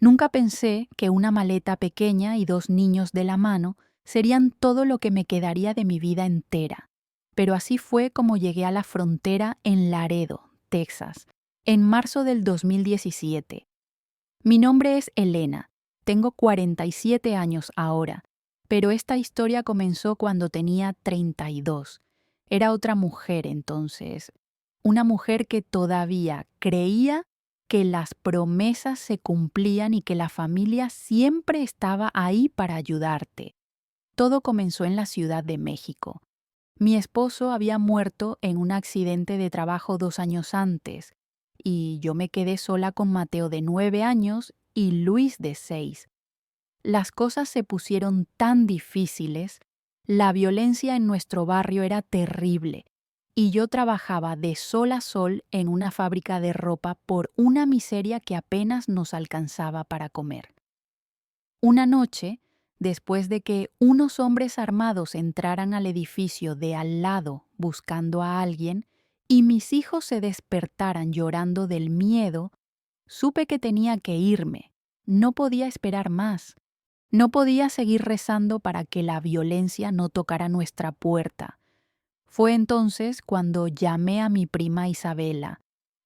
Nunca pensé que una maleta pequeña y 2 niños de la mano serían todo lo que me quedaría de mi vida entera. Pero así fue como llegué a la frontera en Laredo, Texas, en marzo del 2017. Mi nombre es Elena, tengo 47 años ahora, pero esta historia comenzó cuando tenía 32. Era otra mujer entonces, una mujer que todavía creía que las promesas se cumplían y que la familia siempre estaba ahí para ayudarte. Todo comenzó en la Ciudad de México. Mi esposo había muerto en un accidente de trabajo 2 años antes, y yo me quedé sola con Mateo de 9 años y Luis de 6. Las cosas se pusieron tan difíciles, la violencia en nuestro barrio era terrible, y yo trabajaba de sol a sol en una fábrica de ropa por una miseria que apenas nos alcanzaba para comer. Una noche, después de que unos hombres armados entraran al edificio de al lado buscando a alguien, y mis hijos se despertaran llorando del miedo, supe que tenía que irme. No podía esperar más. No podía seguir rezando para que la violencia no tocara nuestra puerta. Fue entonces cuando llamé a mi prima Isabela.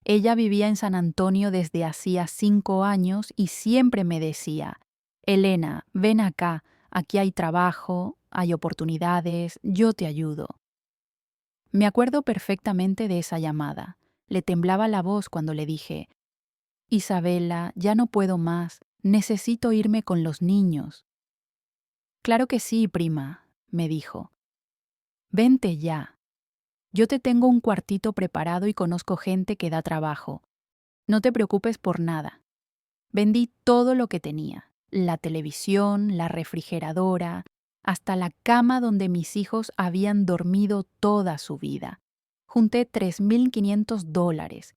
Ella vivía en San Antonio desde hacía 5 años y siempre me decía: Elena, ven acá, aquí hay trabajo, hay oportunidades, yo te ayudo. Me acuerdo perfectamente de esa llamada. Le temblaba la voz cuando le dije: Isabela, ya no puedo más, necesito irme con los niños. Claro que sí, prima, me dijo. Vente ya. Yo te tengo un cuartito preparado y conozco gente que da trabajo. No te preocupes por nada. Vendí todo lo que tenía: la televisión, la refrigeradora, hasta la cama donde mis hijos habían dormido toda su vida. Junté $3,500.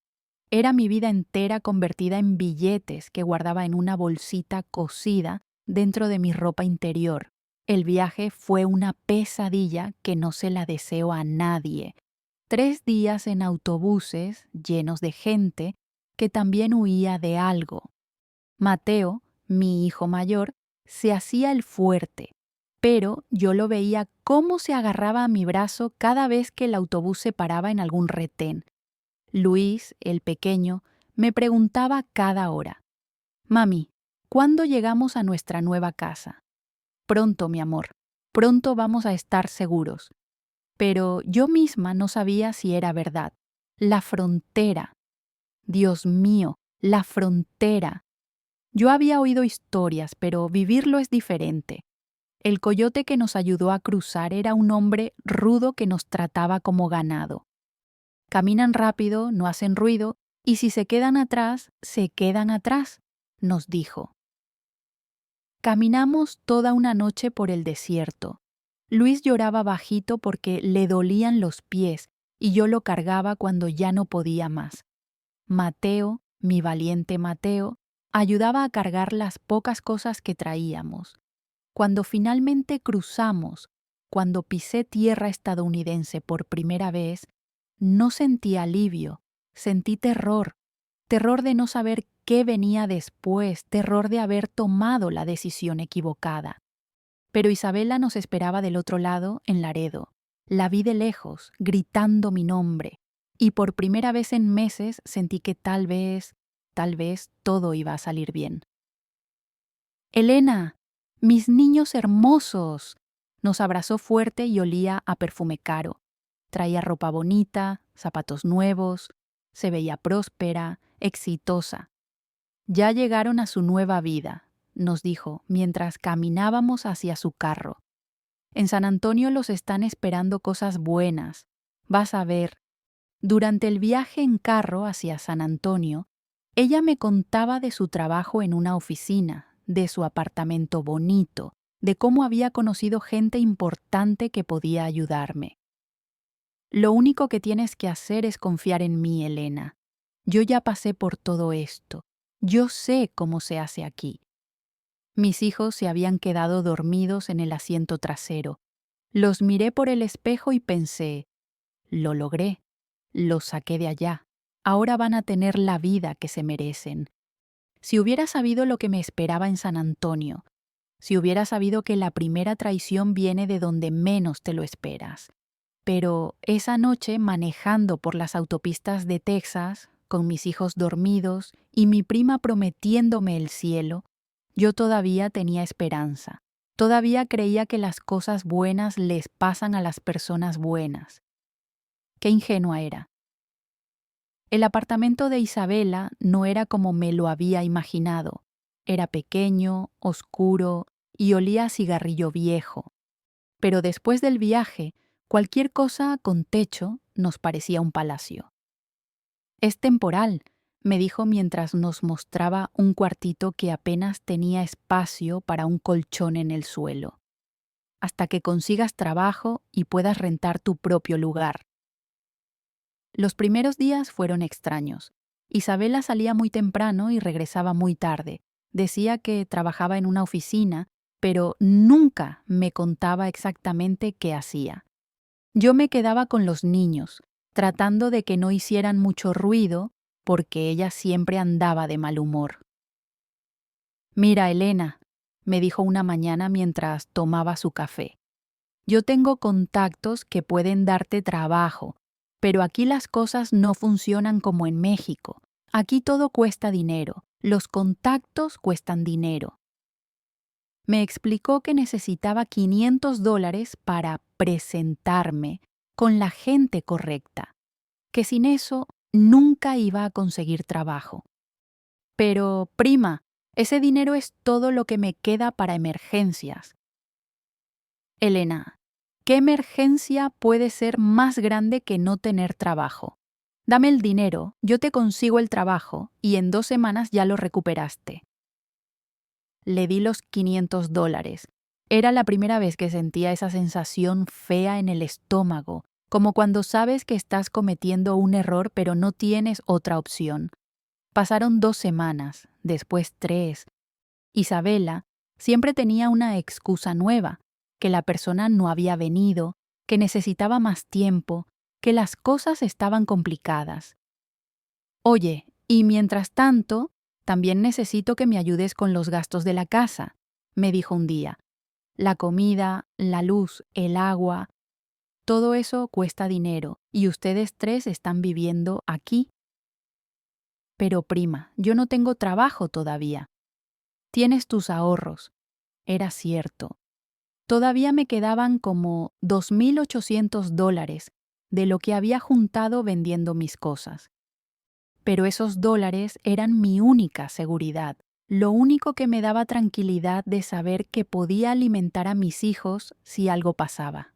Era mi vida entera convertida en billetes que guardaba en una bolsita cosida dentro de mi ropa interior. El viaje fue una pesadilla que no se la deseo a nadie. 3 días en autobuses llenos de gente que también huía de algo. Mateo, mi hijo mayor, se hacía el fuerte, pero yo lo veía cómo se agarraba a mi brazo cada vez que el autobús se paraba en algún retén. Luis, el pequeño, me preguntaba cada hora: Mami, ¿cuándo llegamos a nuestra nueva casa? Pronto, mi amor, pronto vamos a estar seguros. Pero yo misma no sabía si era verdad. La frontera. Dios mío, la frontera. Yo había oído historias, pero vivirlo es diferente. El coyote que nos ayudó a cruzar era un hombre rudo que nos trataba como ganado. Caminan rápido, no hacen ruido, y si se quedan atrás, nos dijo. Caminamos toda una noche por el desierto. Luis lloraba bajito porque le dolían los pies y yo lo cargaba cuando ya no podía más. Mateo, mi valiente Mateo, ayudaba a cargar las pocas cosas que traíamos. Cuando finalmente cruzamos, cuando pisé tierra estadounidense por primera vez, no sentí alivio, sentí terror, terror de no saber qué venía después, terror de haber tomado la decisión equivocada. Pero Isabela nos esperaba del otro lado, en Laredo. La vi de lejos, gritando mi nombre, y por primera vez en meses sentí que tal vez todo iba a salir bien. Elena, mis niños hermosos. Nos abrazó fuerte y olía a perfume caro. Traía ropa bonita, zapatos nuevos, se veía próspera, exitosa. Ya llegaron a su nueva vida, nos dijo mientras caminábamos hacia su carro. En San Antonio los están esperando cosas buenas. Vas a ver. Durante el viaje en carro hacia San Antonio, ella me contaba de su trabajo en una oficina, de su apartamento bonito, de cómo había conocido gente importante que podía ayudarme. Lo único que tienes que hacer es confiar en mí, Elena. Yo ya pasé por todo esto. Yo sé cómo se hace aquí. Mis hijos se habían quedado dormidos en el asiento trasero. Los miré por el espejo y pensé: lo logré, los saqué de allá. Ahora van a tener la vida que se merecen. Si hubiera sabido lo que me esperaba en San Antonio, si hubiera sabido que la primera traición viene de donde menos te lo esperas. Pero esa noche, manejando por las autopistas de Texas, con mis hijos dormidos y mi prima prometiéndome el cielo, yo todavía tenía esperanza. Todavía creía que las cosas buenas les pasan a las personas buenas. Qué ingenua era. El apartamento de Isabela no era como me lo había imaginado. Era pequeño, oscuro y olía a cigarrillo viejo. Pero después del viaje, cualquier cosa con techo nos parecía un palacio. «Es temporal», me dijo mientras nos mostraba un cuartito que apenas tenía espacio para un colchón en el suelo. «Hasta que consigas trabajo y puedas rentar tu propio lugar». Los primeros días fueron extraños. Isabela salía muy temprano y regresaba muy tarde. Decía que trabajaba en una oficina, pero nunca me contaba exactamente qué hacía. Yo me quedaba con los niños, tratando de que no hicieran mucho ruido, porque ella siempre andaba de mal humor. «Mira, Elena», me dijo una mañana mientras tomaba su café, «yo tengo contactos que pueden darte trabajo, pero aquí las cosas no funcionan como en México. Aquí todo cuesta dinero, los contactos cuestan dinero». Me explicó que necesitaba $500 para presentarme con la gente correcta, que sin eso nunca iba a conseguir trabajo. «Pero, prima, ese dinero es todo lo que me queda para emergencias». «Elena, ¿qué emergencia puede ser más grande que no tener trabajo? Dame el dinero, yo te consigo el trabajo y en 2 semanas ya lo recuperaste». Le di los $500. Era la primera vez que sentía esa sensación fea en el estómago, como cuando sabes que estás cometiendo un error pero no tienes otra opción. Pasaron 2 semanas, después 3. Isabela siempre tenía una excusa nueva, que la persona no había venido, que necesitaba más tiempo, que las cosas estaban complicadas. «Oye, y mientras tanto, también necesito que me ayudes con los gastos de la casa», me dijo un día. «La comida, la luz, el agua, todo eso cuesta dinero y ustedes 3 están viviendo aquí». «Pero prima, yo no tengo trabajo todavía». «Tienes tus ahorros». Era cierto. Todavía me quedaban como $2,800 de lo que había juntado vendiendo mis cosas. Pero esos dólares eran mi única seguridad, lo único que me daba tranquilidad de saber que podía alimentar a mis hijos si algo pasaba.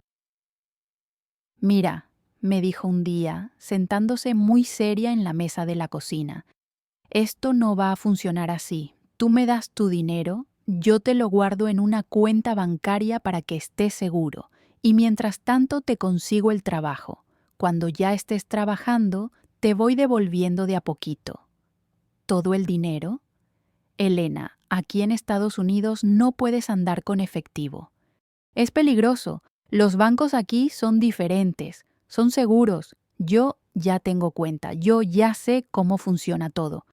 «Mira», me dijo un día, sentándose muy seria en la mesa de la cocina, «esto no va a funcionar así. Tú me das tu dinero, yo te lo guardo en una cuenta bancaria para que estés seguro, y mientras tanto te consigo el trabajo. Cuando ya estés trabajando, te voy devolviendo de a poquito». «¿Todo el dinero?» «Elena, aquí en Estados Unidos no puedes andar con efectivo. Es peligroso. Los bancos aquí son diferentes, son seguros. Yo ya tengo cuenta, yo ya sé cómo funciona todo».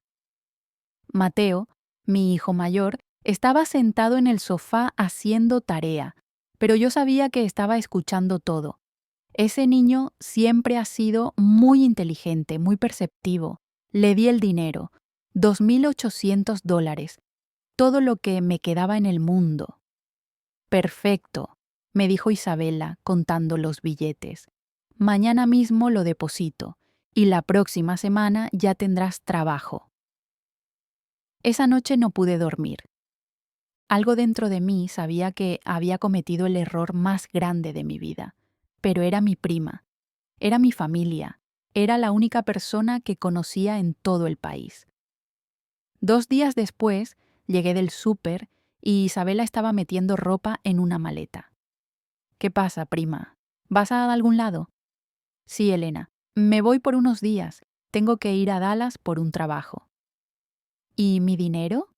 Mateo, mi hijo mayor, estaba sentado en el sofá haciendo tarea, pero yo sabía que estaba escuchando todo. Ese niño siempre ha sido muy inteligente, muy perceptivo. Le di el dinero, $2,800, todo lo que me quedaba en el mundo. «Perfecto», me dijo Isabela, contando los billetes. «Mañana mismo lo deposito, y la próxima semana ya tendrás trabajo». Esa noche no pude dormir. Algo dentro de mí sabía que había cometido el error más grande de mi vida, pero era mi prima, era mi familia, era la única persona que conocía en todo el país. 2 días después, llegué del súper y Isabela estaba metiendo ropa en una maleta. «¿Qué pasa, prima? ¿Vas a algún lado?» «Sí, Elena, me voy por unos días. Tengo que ir a Dallas por un trabajo». «¿Y mi dinero?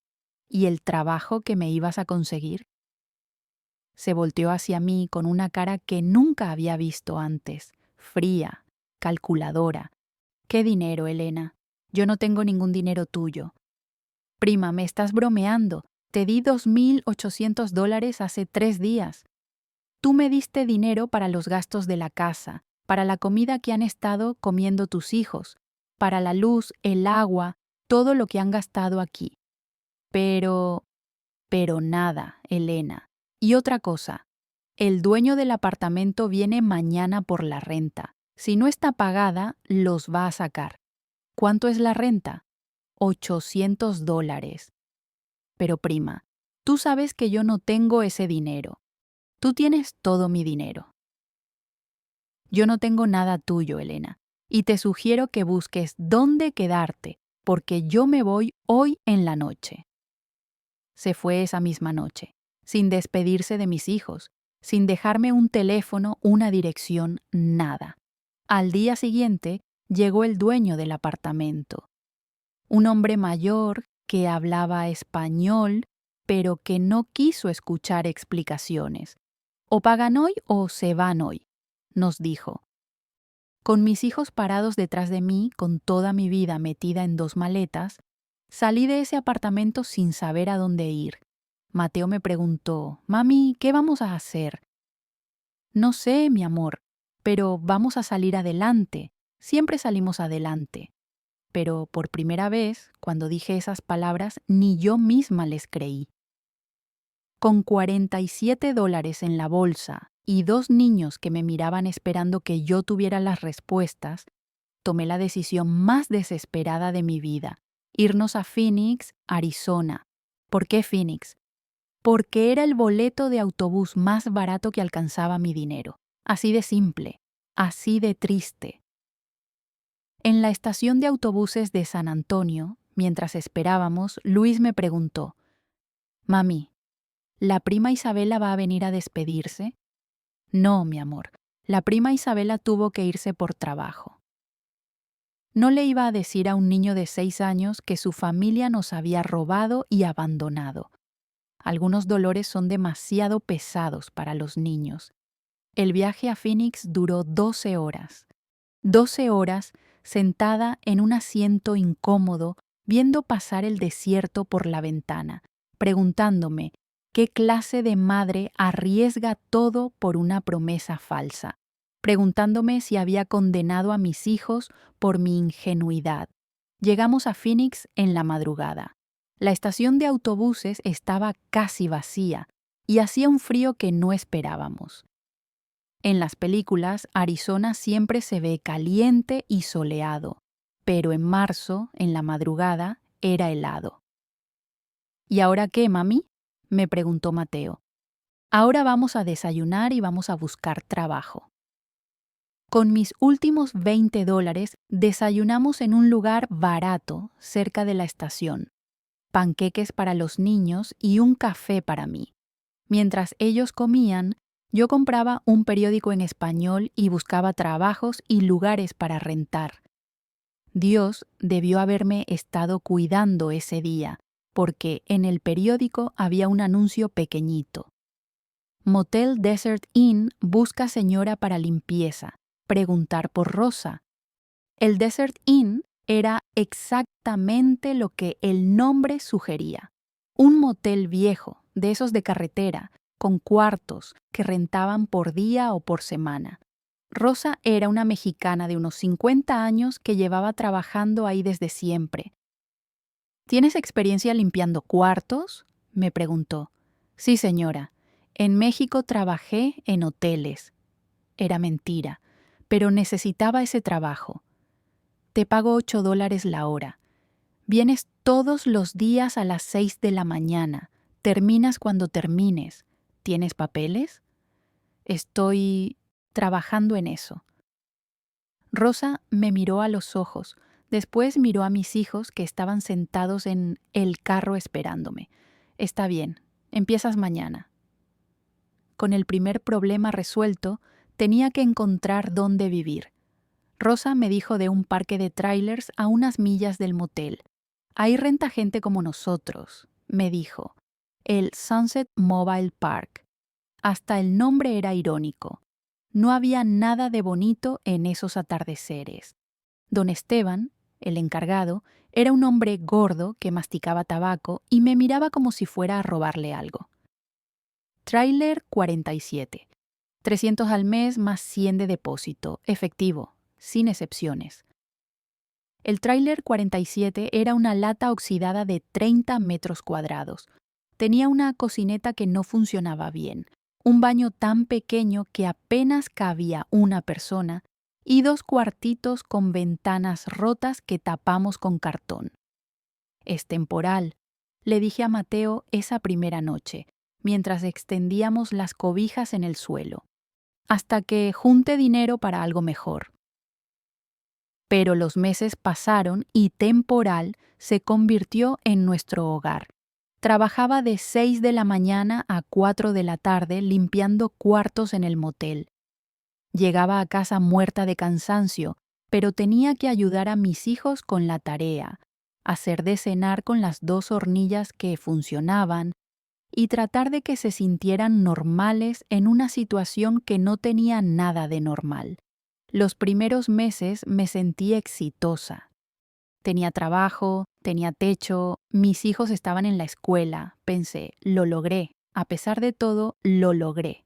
¿Y el trabajo que me ibas a conseguir?» Se volteó hacia mí con una cara que nunca había visto antes, fría, calculadora. «¿Qué dinero, Elena? Yo no tengo ningún dinero tuyo». Prima, me estás bromeando. Te di $2,800 hace 3 días. Tú me diste dinero para los gastos de la casa, para la comida que han estado comiendo tus hijos, para la luz, el agua, todo lo que han gastado aquí. Pero nada, Elena. Y otra cosa, el dueño del apartamento viene mañana por la renta. Si no está pagada, los va a sacar. ¿Cuánto es la renta? $800. Pero prima, tú sabes que yo no tengo ese dinero. Tú tienes todo mi dinero. Yo no tengo nada tuyo, Elena, y te sugiero que busques dónde quedarte, porque yo me voy hoy en la noche. Se fue esa misma noche, sin despedirse de mis hijos, sin dejarme un teléfono, una dirección, nada. Al día siguiente llegó el dueño del apartamento, un hombre mayor que hablaba español, pero que no quiso escuchar explicaciones. O pagan hoy o se van hoy, nos dijo. Con mis hijos parados detrás de mí, con toda mi vida metida en 2 maletas, salí de ese apartamento sin saber a dónde ir. Mateo me preguntó, «Mami, ¿qué vamos a hacer?» «No sé, mi amor, pero vamos a salir adelante. Siempre salimos adelante». Pero por primera vez, cuando dije esas palabras, ni yo misma les creí. Con $47 en la bolsa y 2 niños que me miraban esperando que yo tuviera las respuestas, tomé la decisión más desesperada de mi vida: irnos a Phoenix, Arizona. ¿Por qué Phoenix? Porque era el boleto de autobús más barato que alcanzaba mi dinero. Así de simple, así de triste. En la estación de autobuses de San Antonio, mientras esperábamos, Luis me preguntó, «Mami, ¿la prima Isabela va a venir a despedirse?» «No, mi amor, la prima Isabela tuvo que irse por trabajo». No le iba a decir a un niño de 6 años que su familia nos había robado y abandonado. Algunos dolores son demasiado pesados para los niños. El viaje a Phoenix duró 12 horas. 12 horas sentada en un asiento incómodo, viendo pasar el desierto por la ventana, preguntándome qué clase de madre arriesga todo por una promesa falsa, preguntándome si había condenado a mis hijos por mi ingenuidad. Llegamos a Phoenix en la madrugada. La estación de autobuses estaba casi vacía y hacía un frío que no esperábamos. En las películas, Arizona siempre se ve caliente y soleado, pero en marzo, en la madrugada, era helado. ¿Y ahora qué, mami?, me preguntó Mateo. Ahora vamos a desayunar y vamos a buscar trabajo. Con mis últimos $20 desayunamos en un lugar barato cerca de la estación. Panqueques para los niños y un café para mí. Mientras ellos comían, yo compraba un periódico en español y buscaba trabajos y lugares para rentar. Dios debió haberme estado cuidando ese día, porque en el periódico había un anuncio pequeñito. Motel Desert Inn busca señora para limpieza. Preguntar por Rosa. El Desert Inn era exactamente lo que el nombre sugería. Un motel viejo, de esos de carretera, con cuartos que rentaban por día o por semana. Rosa era una mexicana de unos 50 años que llevaba trabajando ahí desde siempre. ¿Tienes experiencia limpiando cuartos?, me preguntó. Sí, señora. En México trabajé en hoteles. Era mentira, pero necesitaba ese trabajo. Te pago $8 la hora. Vienes todos los días a las 6 de la mañana. Terminas cuando termines. ¿Tienes papeles? Estoy trabajando en eso. Rosa me miró a los ojos. Después miró a mis hijos que estaban sentados en el carro esperándome. Está bien, empiezas mañana. Con el primer problema resuelto, tenía que encontrar dónde vivir. Rosa me dijo de un parque de trailers a unas millas del motel. Ahí renta gente como nosotros, me dijo. El Sunset Mobile Park. Hasta el nombre era irónico. No había nada de bonito en esos atardeceres. Don Esteban, El encargado era un hombre gordo que masticaba tabaco y me miraba como si fuera a robarle algo. Tráiler 47. 300 al mes más 100 de depósito, efectivo, sin excepciones. El tráiler 47 era una lata oxidada de 30 metros cuadrados. Tenía una cocineta que no funcionaba bien, un baño tan pequeño que apenas cabía una persona y 2 cuartitos con ventanas rotas que tapamos con cartón. Es temporal, le dije a Mateo esa primera noche, mientras extendíamos las cobijas en el suelo, hasta que junte dinero para algo mejor. Pero los meses pasaron y temporal se convirtió en nuestro hogar. Trabajaba de 6 de la mañana a 4 de la tarde limpiando cuartos en el motel. Llegaba a casa muerta de cansancio, pero tenía que ayudar a mis hijos con la tarea, hacer de cenar con las 2 hornillas que funcionaban y tratar de que se sintieran normales en una situación que no tenía nada de normal. Los primeros meses me sentí exitosa. Tenía trabajo, tenía techo, mis hijos estaban en la escuela. Pensé, lo logré. A pesar de todo, lo logré.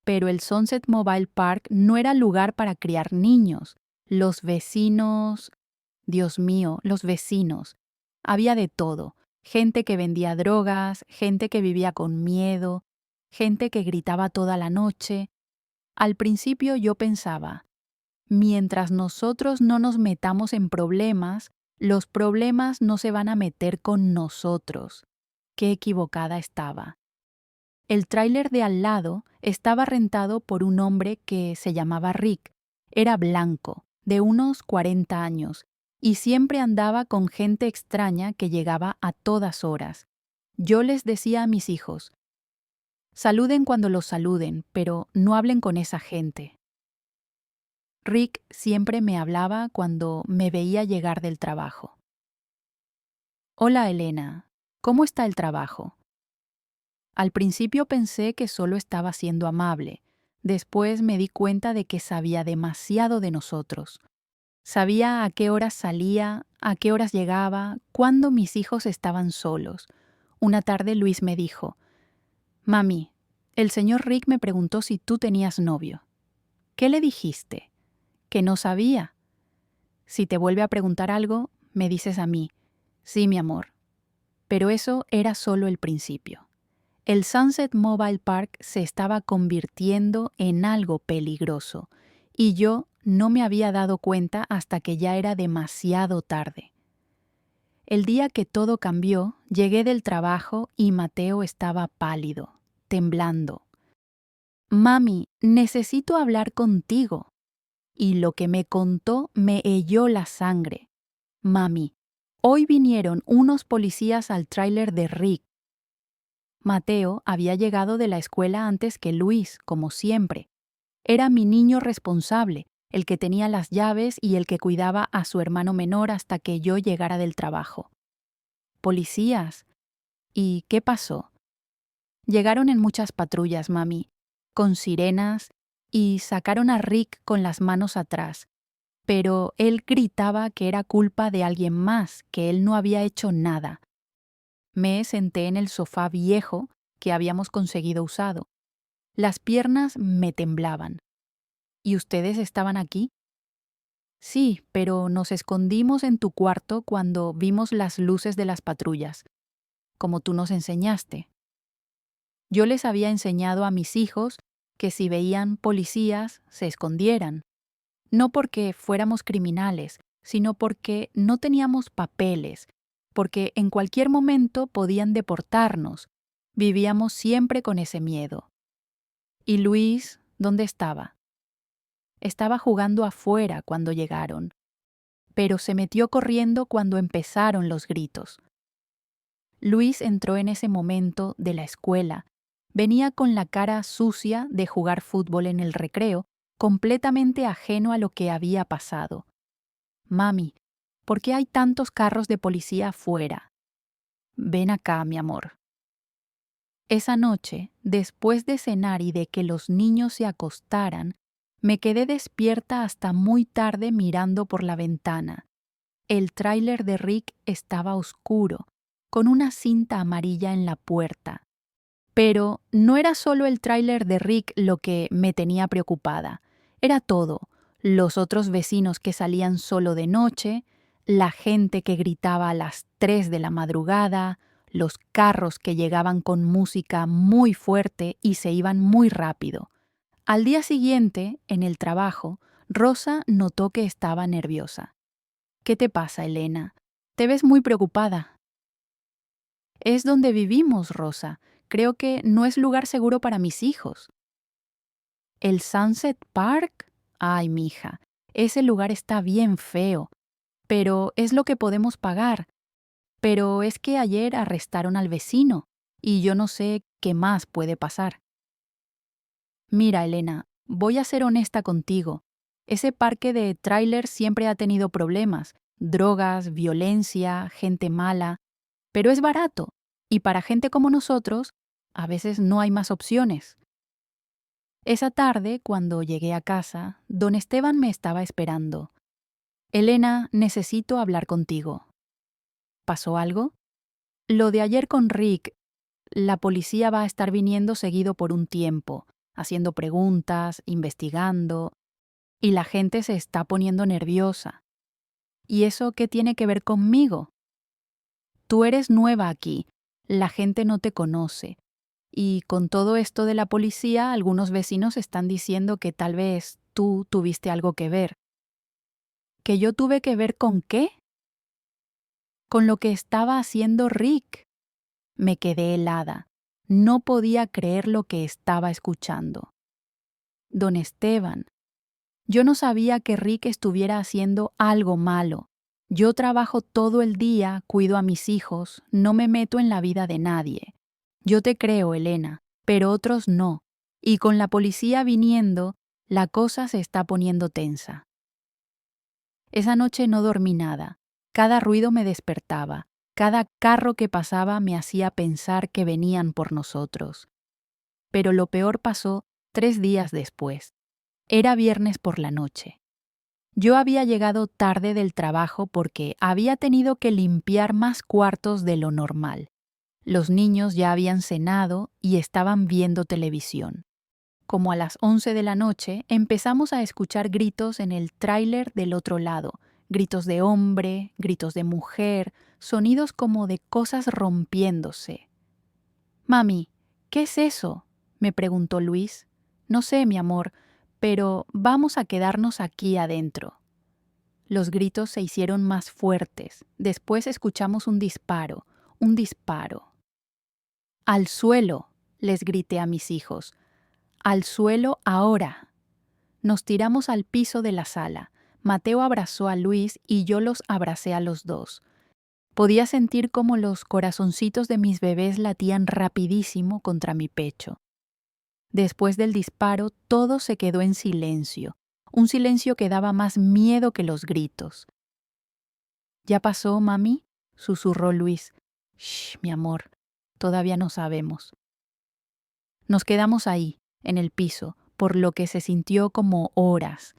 Pero el Sunset Mobile Park no era lugar para criar niños. Los vecinos... Dios mío, los vecinos. Había de todo. Gente que vendía drogas, gente que vivía con miedo, gente que gritaba toda la noche. Al principio yo pensaba, mientras nosotros no nos metamos en problemas, los problemas no se van a meter con nosotros. Qué equivocada estaba. El tráiler de al lado estaba rentado por un hombre que se llamaba Rick. Era blanco, de unos 40 años, y siempre andaba con gente extraña que llegaba a todas horas. Yo les decía a mis hijos, saluden cuando los saluden, pero no hablen con esa gente. Rick siempre me hablaba cuando me veía llegar del trabajo. Hola, Elena, ¿cómo está el trabajo? Al principio pensé que solo estaba siendo amable. Después me di cuenta de que sabía demasiado de nosotros. Sabía a qué horas salía, a qué horas llegaba, cuándo mis hijos estaban solos. Una tarde Luis me dijo, Mami, el señor Rick me preguntó si tú tenías novio. ¿Qué le dijiste? Que no sabía. Si te vuelve a preguntar algo, me dices a mí, sí, mi amor. Pero eso era solo el principio. El Sunset Mobile Park se estaba convirtiendo en algo peligroso, y yo no me había dado cuenta hasta que ya era demasiado tarde. El día que todo cambió, llegué del trabajo y Mateo estaba pálido, temblando. Mami, necesito hablar contigo. Y lo que me contó me heló la sangre. Mami, hoy vinieron unos policías al tráiler de Rick. Mateo había llegado de la escuela antes que Luis, como siempre. Era mi niño responsable, el que tenía las llaves y el que cuidaba a su hermano menor hasta que yo llegara del trabajo. ¿Policías? ¿Y qué pasó? Llegaron en muchas patrullas, mami, con sirenas, y sacaron a Rick con las manos atrás. Pero él gritaba que era culpa de alguien más, que él no había hecho nada. Me senté en el sofá viejo que habíamos conseguido usado. Las piernas me temblaban. ¿Y ustedes estaban aquí? Sí, pero nos escondimos en tu cuarto cuando vimos las luces de las patrullas, como tú nos enseñaste. Yo les había enseñado a mis hijos que si veían policías, se escondieran. No porque fuéramos criminales, sino porque no teníamos papeles, porque en cualquier momento podían deportarnos. Vivíamos siempre con ese miedo. ¿Y Luis, dónde estaba? Estaba jugando afuera cuando llegaron, pero se metió corriendo cuando empezaron los gritos. Luis entró en ese momento de la escuela. Venía con la cara sucia de jugar fútbol en el recreo, completamente ajeno a lo que había pasado. Mami, ¿por qué hay tantos carros de policía afuera? Ven acá, mi amor. Esa noche, después de cenar y de que los niños se acostaran, me quedé despierta hasta muy tarde mirando por la ventana. El tráiler de Rick estaba oscuro, con una cinta amarilla en la puerta. Pero no era solo el tráiler de Rick lo que me tenía preocupada. Era todo. Los otros vecinos que salían solo de noche, la gente que gritaba a las 3 de la madrugada, los carros que llegaban con música muy fuerte y se iban muy rápido. Al día siguiente, en el trabajo, Rosa notó que estaba nerviosa. ¿Qué te pasa, Elena? Te ves muy preocupada. Es donde vivimos, Rosa. Creo que no es lugar seguro para mis hijos. ¿El Sunset Park? Ay, mija, ese lugar está bien feo, pero es lo que podemos pagar. Pero es que ayer arrestaron al vecino y yo no sé qué más puede pasar. Mira, Elena, voy a ser honesta contigo. Ese parque de tráiler siempre ha tenido problemas, drogas, violencia, gente mala, pero es barato y para gente como nosotros, a veces no hay más opciones. Esa tarde, cuando llegué a casa, don Esteban me estaba esperando. Elena, necesito hablar contigo. ¿Pasó algo? Lo de ayer con Rick, la policía va a estar viniendo seguido por un tiempo, haciendo preguntas, investigando, y la gente se está poniendo nerviosa. ¿Y eso qué tiene que ver conmigo? Tú eres nueva aquí, la gente no te conoce. Y con todo esto de la policía, algunos vecinos están diciendo que tal vez tú tuviste algo que ver. ¿Que yo tuve que ver con qué? Con lo que estaba haciendo Rick. Me quedé helada. No podía creer lo que estaba escuchando. Don Esteban, yo no sabía que Rick estuviera haciendo algo malo. Yo trabajo todo el día, cuido a mis hijos, no me meto en la vida de nadie. Yo te creo, Elena, pero otros no. Y con la policía viniendo, la cosa se está poniendo tensa. Esa noche no dormí nada. Cada ruido me despertaba. Cada carro que pasaba me hacía pensar que venían por nosotros. Pero lo peor pasó 3 días después. Era viernes por la noche. Yo había llegado tarde del trabajo porque había tenido que limpiar más cuartos de lo normal. Los niños ya habían cenado y estaban viendo televisión. Como a las 11 de la noche, empezamos a escuchar gritos en el tráiler del otro lado, gritos de hombre, gritos de mujer, sonidos como de cosas rompiéndose. «Mami, ¿qué es eso?», me preguntó Luis. «No sé, mi amor, pero vamos a quedarnos aquí adentro». Los gritos se hicieron más fuertes. Después escuchamos un disparo. «¡Al suelo!», les grité a mis hijos. «¡Al suelo ahora!». Nos tiramos al piso de la sala. Mateo abrazó a Luis y yo los abracé a los dos. Podía sentir cómo los corazoncitos de mis bebés latían rapidísimo contra mi pecho. Después del disparo, todo se quedó en silencio, un silencio que daba más miedo que los gritos. «¿Ya pasó, mami?», susurró Luis. «Shh, mi amor, todavía no sabemos». Nos quedamos ahí, en el piso, por lo que se sintió como horas.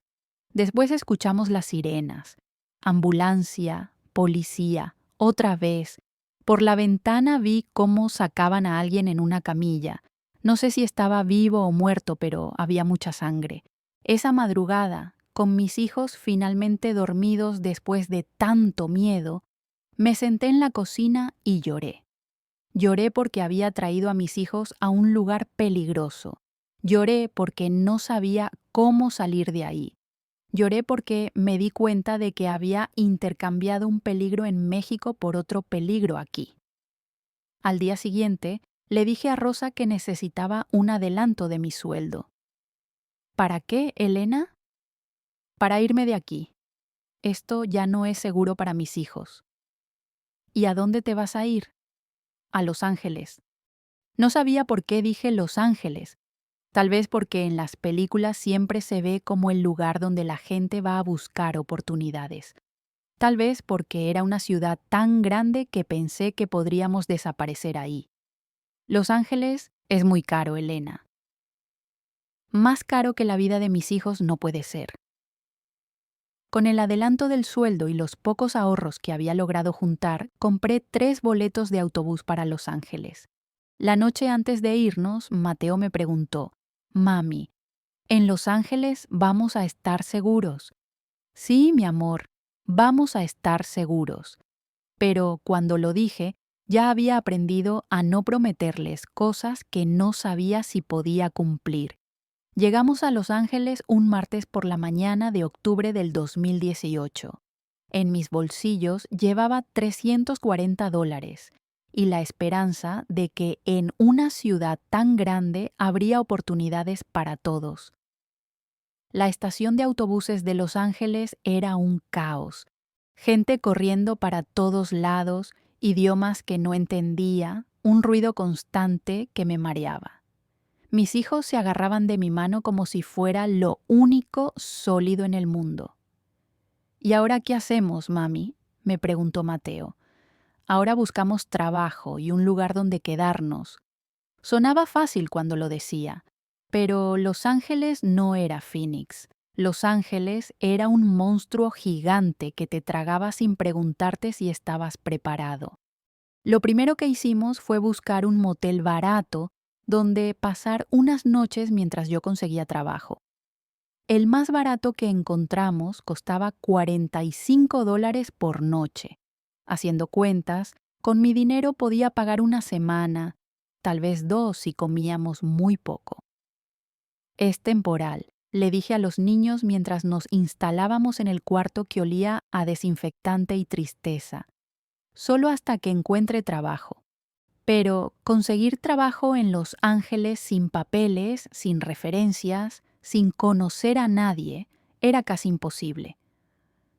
Después escuchamos las sirenas. Ambulancia, policía, otra vez. Por la ventana vi cómo sacaban a alguien en una camilla. No sé si estaba vivo o muerto, pero había mucha sangre. Esa madrugada, con mis hijos finalmente dormidos después de tanto miedo, me senté en la cocina y lloré. Lloré porque había traído a mis hijos a un lugar peligroso. Lloré porque no sabía cómo salir de ahí. Lloré porque me di cuenta de que había intercambiado un peligro en México por otro peligro aquí. Al día siguiente, le dije a Rosa que necesitaba un adelanto de mi sueldo. ¿Para qué, Elena? Para irme de aquí. Esto ya no es seguro para mis hijos. ¿Y a dónde te vas a ir? A Los Ángeles. No sabía por qué dije Los Ángeles. Tal vez porque en las películas siempre se ve como el lugar donde la gente va a buscar oportunidades. Tal vez porque era una ciudad tan grande que pensé que podríamos desaparecer ahí. Los Ángeles es muy caro, Elena. Más caro que la vida de mis hijos no puede ser. Con el adelanto del sueldo y los pocos ahorros que había logrado juntar, compré 3 boletos de autobús para Los Ángeles. La noche antes de irnos, Mateo me preguntó: «Mami, ¿en Los Ángeles vamos a estar seguros?» «Sí, mi amor, vamos a estar seguros». Pero cuando lo dije, ya había aprendido a no prometerles cosas que no sabía si podía cumplir. Llegamos a Los Ángeles un martes por la mañana de octubre del 2018. En mis bolsillos llevaba $340 y la esperanza de que en una ciudad tan grande habría oportunidades para todos. La estación de autobuses de Los Ángeles era un caos. Gente corriendo para todos lados, idiomas que no entendía, un ruido constante que me mareaba. Mis hijos se agarraban de mi mano como si fuera lo único sólido en el mundo. «¿Y ahora qué hacemos, mami?», me preguntó Mateo. «Ahora buscamos trabajo y un lugar donde quedarnos». Sonaba fácil cuando lo decía, pero Los Ángeles no era Phoenix. Los Ángeles era un monstruo gigante que te tragaba sin preguntarte si estabas preparado. Lo primero que hicimos fue buscar un motel barato donde pasar unas noches mientras yo conseguía trabajo. El más barato que encontramos costaba $45 por noche. Haciendo cuentas, con mi dinero podía pagar una semana, tal vez 2 si comíamos muy poco. «Es temporal», le dije a los niños mientras nos instalábamos en el cuarto que olía a desinfectante y tristeza. «Solo hasta que encuentre trabajo». Pero conseguir trabajo en Los Ángeles sin papeles, sin referencias, sin conocer a nadie, era casi imposible.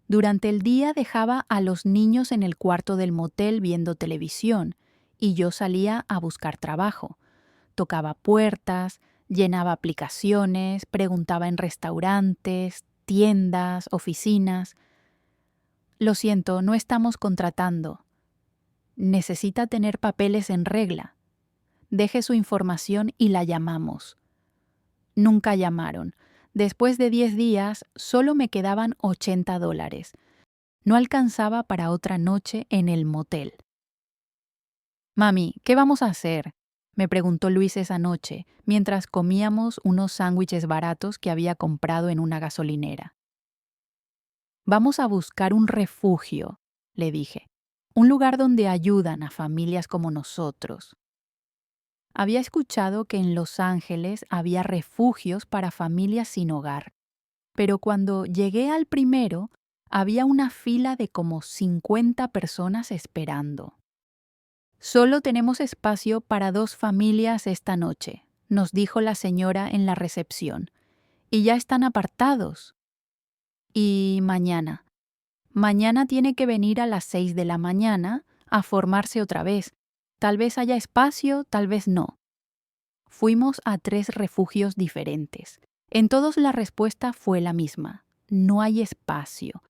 Durante el día dejaba a los niños en el cuarto del motel viendo televisión y yo salía a buscar trabajo. Tocaba puertas, llenaba aplicaciones, preguntaba en restaurantes, tiendas, oficinas. «Lo siento, no estamos contratando». «Necesita tener papeles en regla. Deje su información y la llamamos». Nunca llamaron. Después de 10 días, solo me quedaban $80. No alcanzaba para otra noche en el motel. «Mami, ¿qué vamos a hacer?», me preguntó Luis esa noche, mientras comíamos unos sándwiches baratos que había comprado en una gasolinera. «Vamos a buscar un refugio», le dije. «Un lugar donde ayudan a familias como nosotros». Había escuchado que en Los Ángeles había refugios para familias sin hogar, pero cuando llegué al primero, había una fila de como 50 personas esperando. «Solo tenemos espacio para 2 familias esta noche», nos dijo la señora en la recepción, «y ya están apartados». «Y mañana. Mañana tiene que venir a las 6 de la mañana a formarse otra vez. Tal vez haya espacio, tal vez no». Fuimos a 3 refugios diferentes. En todos la respuesta fue la misma: no hay espacio.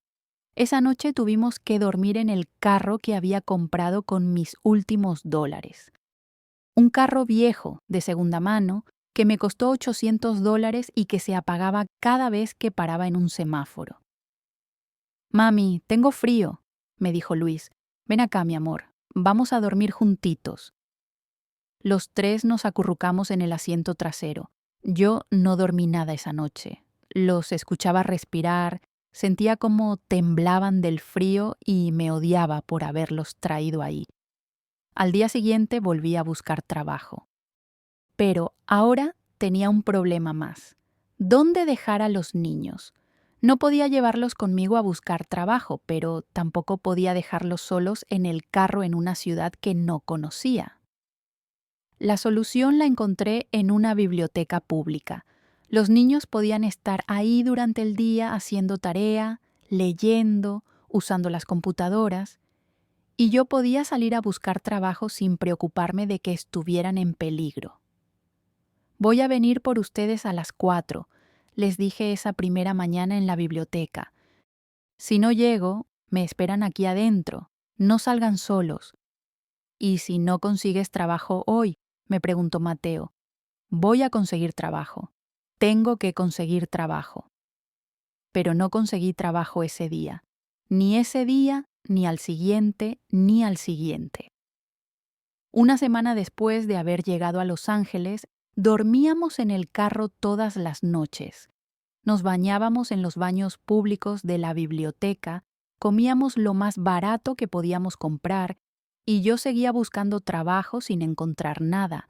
Esa noche tuvimos que dormir en el carro que había comprado con mis últimos $. Un carro viejo, de segunda mano, que me costó $800 y que se apagaba cada vez que paraba en un semáforo. «Mami, tengo frío», me dijo Luis. «Ven acá, mi amor. Vamos a dormir juntitos». Los 3 nos acurrucamos en el asiento trasero. Yo no dormí nada esa noche. Los escuchaba respirar, sentía cómo temblaban del frío y me odiaba por haberlos traído ahí. Al día siguiente volví a buscar trabajo. Pero ahora tenía un problema más. ¿Dónde dejar a los niños? No podía llevarlos conmigo a buscar trabajo, pero tampoco podía dejarlos solos en el carro en una ciudad que no conocía. La solución la encontré en una biblioteca pública. Los niños podían estar ahí durante el día haciendo tarea, leyendo, usando las computadoras, y yo podía salir a buscar trabajo sin preocuparme de que estuvieran en peligro. «Voy a venir por ustedes a las 4», les dije esa primera mañana en la biblioteca. «Si no llego, me esperan aquí adentro. No salgan solos». «¿Y si no consigues trabajo hoy?», me preguntó Mateo. «Voy a conseguir trabajo. Tengo que conseguir trabajo». Pero no conseguí trabajo ese día. Ni ese día, ni al siguiente, ni al siguiente. Una semana después de haber llegado a Los Ángeles, dormíamos en el carro todas las noches. Nos bañábamos en los baños públicos de la biblioteca, comíamos lo más barato que podíamos comprar y yo seguía buscando trabajo sin encontrar nada.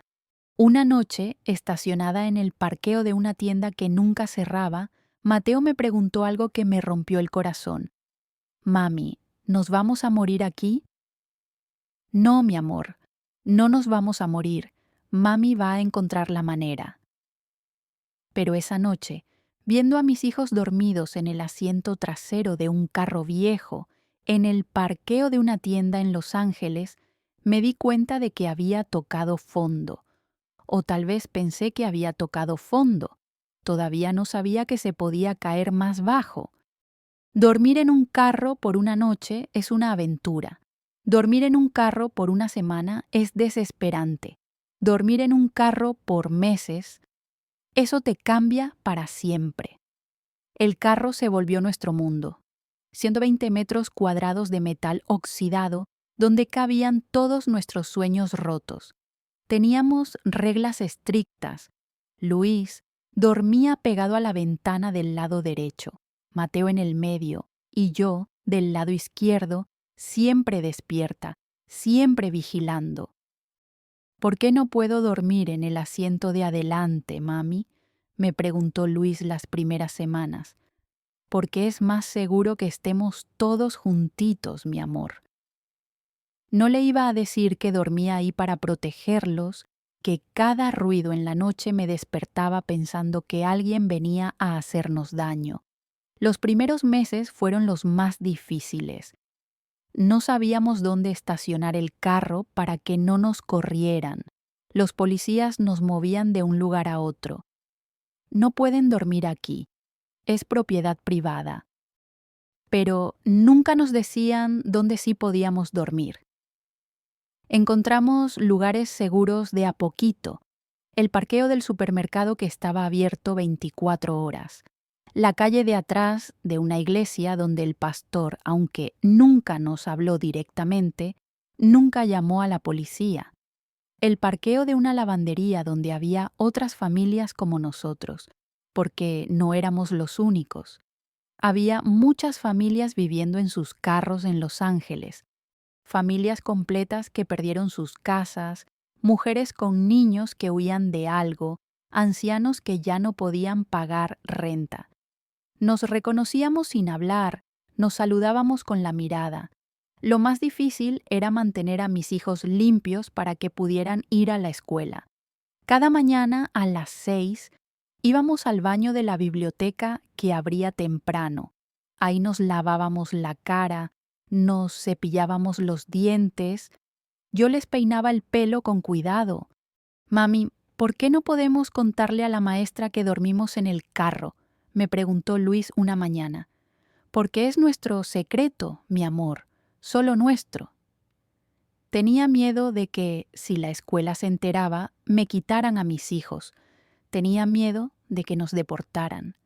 Una noche, estacionada en el parqueo de una tienda que nunca cerraba, Mateo me preguntó algo que me rompió el corazón. Mami, ¿nos vamos a morir aquí? No, mi amor, no nos vamos a morir. Mami va a encontrar la manera. Pero esa noche, viendo a mis hijos dormidos en el asiento trasero de un carro viejo, en el parqueo de una tienda en Los Ángeles, me di cuenta de que había tocado fondo. O tal vez pensé que había tocado fondo. Todavía no sabía que se podía caer más bajo. Dormir en un carro por una noche es una aventura. Dormir en un carro por una semana es desesperante. Dormir en un carro por meses, eso te cambia para siempre. El carro se volvió nuestro mundo. 120 metros cuadrados de metal oxidado donde cabían todos nuestros sueños rotos. Teníamos reglas estrictas. Luis dormía pegado a la ventana del lado derecho, Mateo en el medio y yo del lado izquierdo, siempre despierta, siempre vigilando. ¿Por qué no puedo dormir en el asiento de adelante, mami?, me preguntó Luis las primeras semanas. Porque es más seguro que estemos todos juntitos, mi amor. No le iba a decir que dormía ahí para protegerlos, que cada ruido en la noche me despertaba pensando que alguien venía a hacernos daño. Los primeros meses fueron los más difíciles. No sabíamos dónde estacionar el carro para que no nos corrieran. Los policías nos movían de un lugar a otro. No pueden dormir aquí. Es propiedad privada. Pero nunca nos decían dónde sí podíamos dormir. Encontramos lugares seguros de a poquito. El parqueo del supermercado que estaba abierto 24 horas. La calle de atrás de una iglesia donde el pastor, aunque nunca nos habló directamente, nunca llamó a la policía. El parqueo de una lavandería donde había otras familias como nosotros, porque no éramos los únicos. Había muchas familias viviendo en sus carros en Los Ángeles, familias completas que perdieron sus casas, mujeres con niños que huían de algo, ancianos que ya no podían pagar renta. Nos reconocíamos sin hablar, nos saludábamos con la mirada. Lo más difícil era mantener a mis hijos limpios para que pudieran ir a la escuela. Cada mañana a las 6 íbamos al baño de la biblioteca que abría temprano. Ahí nos lavábamos la cara, nos cepillábamos los dientes. Yo les peinaba el pelo con cuidado. Mami, ¿por qué no podemos contarle a la maestra que dormimos en el carro?, me preguntó Luis una mañana. Porque es nuestro secreto, mi amor, solo nuestro. Tenía miedo de que, si la escuela se enteraba, me quitaran a mis hijos. Tenía miedo de que nos deportaran.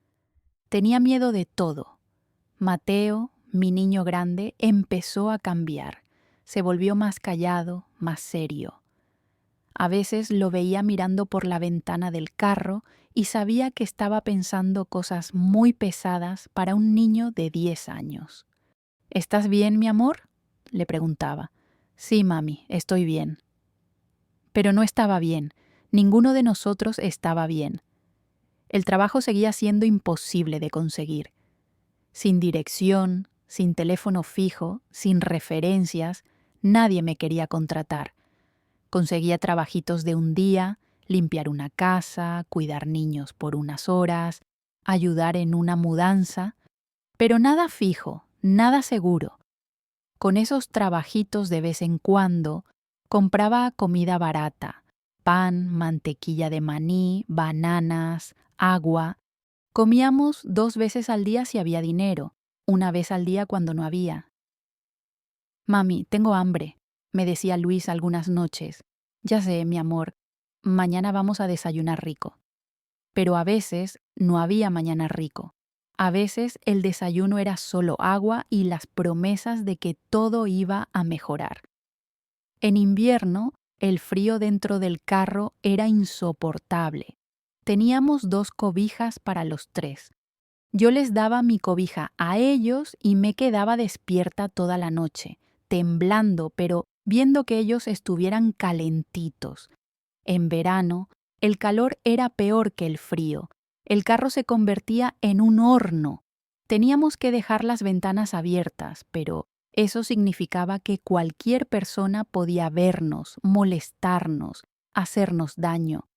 Tenía miedo de todo. Mateo, mi niño grande, empezó a cambiar. Se volvió más callado, más serio. A veces lo veía mirando por la ventana del carro y sabía que estaba pensando cosas muy pesadas para un niño de 10 años. ¿Estás bien, mi amor?, le preguntaba. Sí, mami, estoy bien. Pero no estaba bien. Ninguno de nosotros estaba bien. El trabajo seguía siendo imposible de conseguir. Sin dirección, sin teléfono fijo, sin referencias, nadie me quería contratar. Conseguía trabajitos de un día, limpiar una casa, cuidar niños por unas horas, ayudar en una mudanza, pero nada fijo, nada seguro. Con esos trabajitos de vez en cuando, compraba comida barata, pan, mantequilla de maní, bananas, agua. Comíamos 2 veces al día si había dinero, 1 vez al día cuando no había. Mami, tengo hambre, me decía Luis algunas noches. Ya sé, mi amor, mañana vamos a desayunar rico. Pero a veces no había mañana rico. A veces el desayuno era solo agua y las promesas de que todo iba a mejorar. En invierno, el frío dentro del carro era insoportable. Teníamos 2 cobijas para los 3. Yo les daba mi cobija a ellos y me quedaba despierta toda la noche, temblando, pero viendo que ellos estuvieran calentitos. En verano, el calor era peor que el frío. El carro se convertía en un horno. Teníamos que dejar las ventanas abiertas, pero eso significaba que cualquier persona podía vernos, molestarnos, hacernos daño.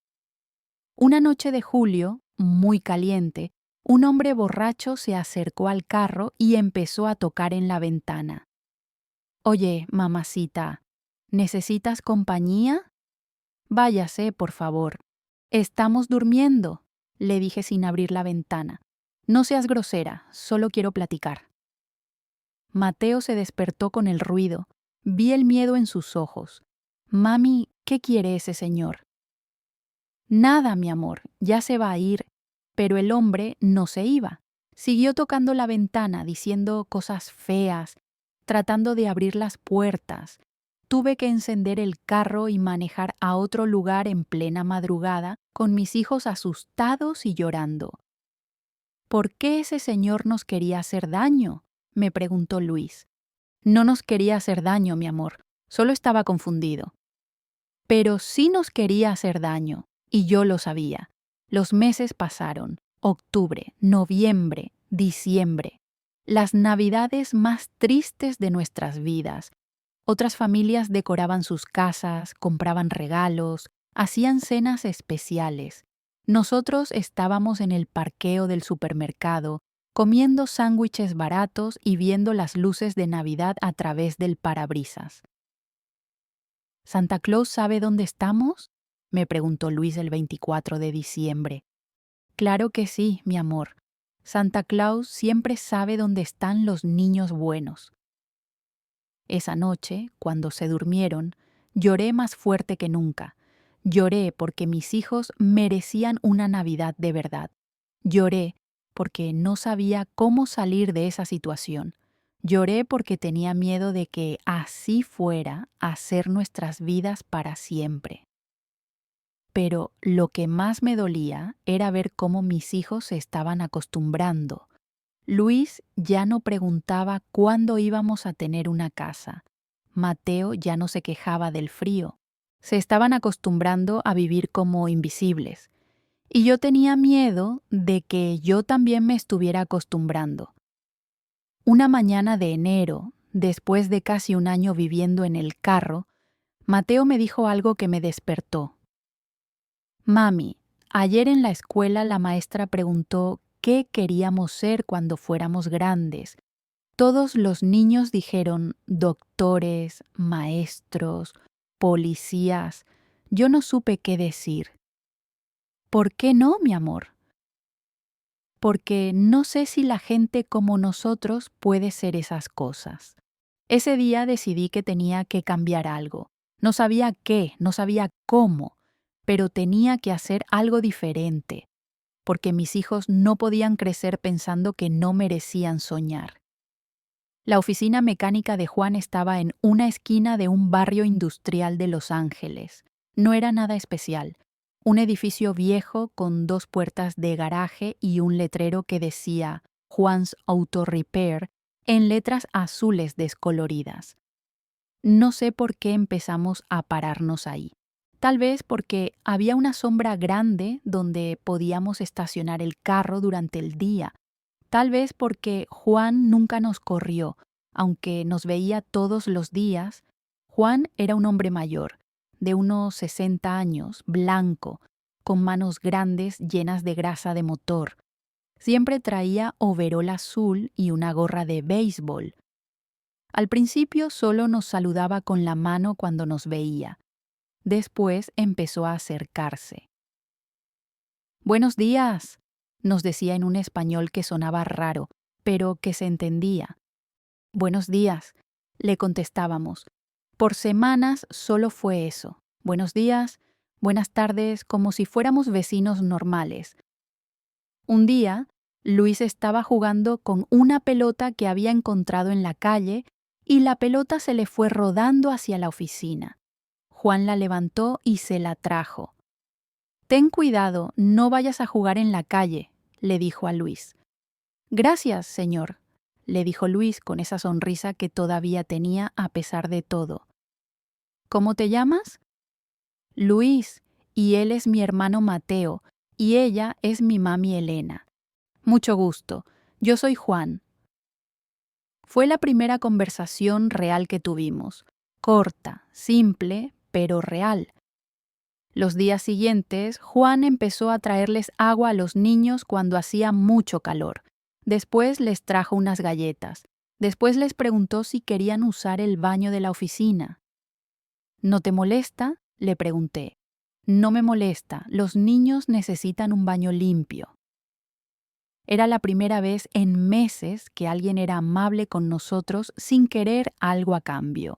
Una noche de julio, muy caliente, un hombre borracho se acercó al carro y empezó a tocar en la ventana. «Oye, mamacita, ¿necesitas compañía? Váyase, por favor. Estamos durmiendo», le dije sin abrir la ventana. «No seas grosera, solo quiero platicar». Mateo se despertó con el ruido. Vi el miedo en sus ojos. «Mami, ¿qué quiere ese señor?» «Nada, mi amor, ya se va a ir». Pero el hombre no se iba. Siguió tocando la ventana, diciendo cosas feas, tratando de abrir las puertas. Tuve que encender el carro y manejar a otro lugar en plena madrugada, con mis hijos asustados y llorando. «¿Por qué ese señor nos quería hacer daño?», me preguntó Luis. «No nos quería hacer daño, mi amor, solo estaba confundido». «Pero sí nos quería hacer daño, y yo lo sabía». Los meses pasaron, octubre, noviembre, diciembre, las navidades más tristes de nuestras vidas. Otras familias decoraban sus casas, compraban regalos, hacían cenas especiales. Nosotros estábamos en el parqueo del supermercado, comiendo sándwiches baratos y viendo las luces de Navidad a través del parabrisas. «¿Santa Claus sabe dónde estamos?», me preguntó Luis el 24 de diciembre. «Claro que sí, mi amor. Santa Claus siempre sabe dónde están los niños buenos». Esa noche, cuando se durmieron, lloré más fuerte que nunca. Lloré porque mis hijos merecían una Navidad de verdad. Lloré porque no sabía cómo salir de esa situación. Lloré porque tenía miedo de que así fuera a ser nuestras vidas para siempre. Pero lo que más me dolía era ver cómo mis hijos se estaban acostumbrando. Luis ya no preguntaba cuándo íbamos a tener una casa. Mateo ya no se quejaba del frío. Se estaban acostumbrando a vivir como invisibles. Y yo tenía miedo de que yo también me estuviera acostumbrando. Una mañana de enero, después de casi un año viviendo en el carro, Mateo me dijo algo que me despertó. «Mami, ayer en la escuela la maestra preguntó qué queríamos ser cuando fuéramos grandes. Todos los niños dijeron doctores, maestros, policías. Yo no supe qué decir». «¿Por qué no, mi amor?» «Porque no sé si la gente como nosotros puede ser esas cosas». Ese día decidí que tenía que cambiar algo. No sabía qué, no sabía cómo, pero tenía que hacer algo diferente, porque mis hijos no podían crecer pensando que no merecían soñar. La oficina mecánica de Juan estaba en una esquina de un barrio industrial de Los Ángeles. No era nada especial. Un edificio viejo con 2 puertas de garaje y un letrero que decía Juan's Auto Repair en letras azules descoloridas. No sé por qué empezamos a pararnos ahí. Tal vez porque había una sombra grande donde podíamos estacionar el carro durante el día. Tal vez porque Juan nunca nos corrió, aunque nos veía todos los días. Juan era un hombre mayor, de unos 60 años, blanco, con manos grandes llenas de grasa de motor. Siempre traía overol azul y una gorra de béisbol. Al principio solo nos saludaba con la mano cuando nos veía. Después empezó a acercarse. «Buenos días», nos decía en un español que sonaba raro, pero que se entendía. «Buenos días», le contestábamos. Por semanas solo fue eso. Buenos días, buenas tardes, como si fuéramos vecinos normales. Un día, Luis estaba jugando con una pelota que había encontrado en la calle y la pelota se le fue rodando hacia la oficina. Juan la levantó y se la trajo. «Ten cuidado, no vayas a jugar en la calle», le dijo a Luis. «Gracias, señor», le dijo Luis con esa sonrisa que todavía tenía a pesar de todo. «¿Cómo te llamas?» «Luis, y él es mi hermano Mateo, y ella es mi mami Elena. Mucho gusto, yo soy Juan». Fue la primera conversación real que tuvimos, corta, simple, pero real. Los días siguientes, Juan empezó a traerles agua a los niños cuando hacía mucho calor. Después les trajo unas galletas. Después les preguntó si querían usar el baño de la oficina. «¿No te molesta?», le pregunté. «No me molesta, los niños necesitan un baño limpio». Era la primera vez en meses que alguien era amable con nosotros sin querer algo a cambio.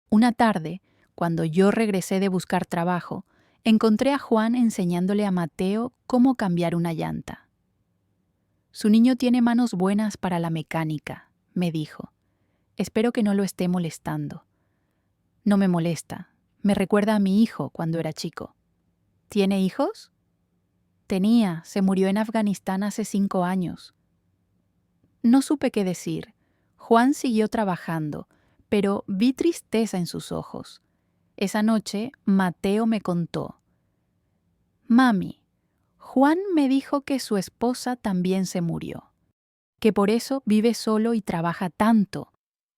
Una tarde, cuando yo regresé de buscar trabajo, encontré a Juan enseñándole a Mateo cómo cambiar una llanta. «Su niño tiene manos buenas para la mecánica», me dijo. «Espero que no lo esté molestando». «No me molesta. Me recuerda a mi hijo cuando era chico». «¿Tiene hijos?» «Tenía, se murió en Afganistán hace 5 años». No supe qué decir. Juan siguió trabajando, pero vi tristeza en sus ojos. Esa noche, Mateo me contó: «Mami, Juan me dijo que su esposa también se murió, que por eso vive solo y trabaja tanto».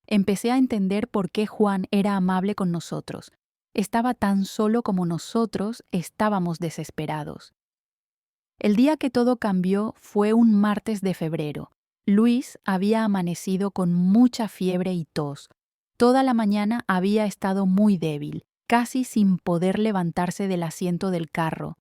Empecé a entender por qué Juan era amable con nosotros. Estaba tan solo como nosotros estábamos desesperados. El día que todo cambió fue un martes de febrero. Luis había amanecido con mucha fiebre y tos. Toda la mañana había estado muy débil, casi sin poder levantarse del asiento del carro.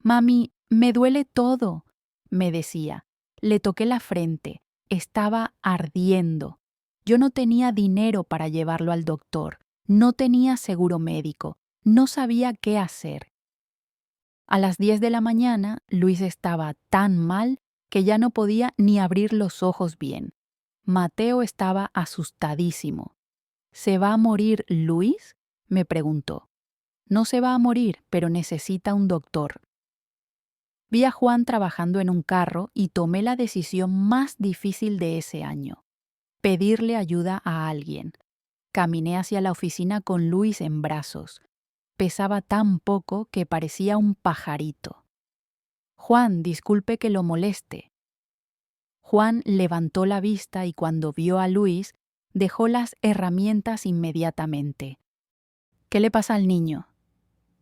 «Mami, me duele todo», me decía. Le toqué la frente. Estaba ardiendo. Yo no tenía dinero para llevarlo al doctor. No tenía seguro médico. No sabía qué hacer. A las 10 de la mañana, Luis estaba tan mal que ya no podía ni abrir los ojos bien. Mateo estaba asustadísimo. «¿Se va a morir Luis?», me preguntó. «No se va a morir, pero necesita un doctor». Vi a Juan trabajando en un carro y tomé la decisión más difícil de ese año: pedirle ayuda a alguien. Caminé hacia la oficina con Luis en brazos. Pesaba tan poco que parecía un pajarito. «Juan, disculpe que lo moleste». Juan levantó la vista y cuando vio a Luis, dejó las herramientas inmediatamente. «¿Qué le pasa al niño?»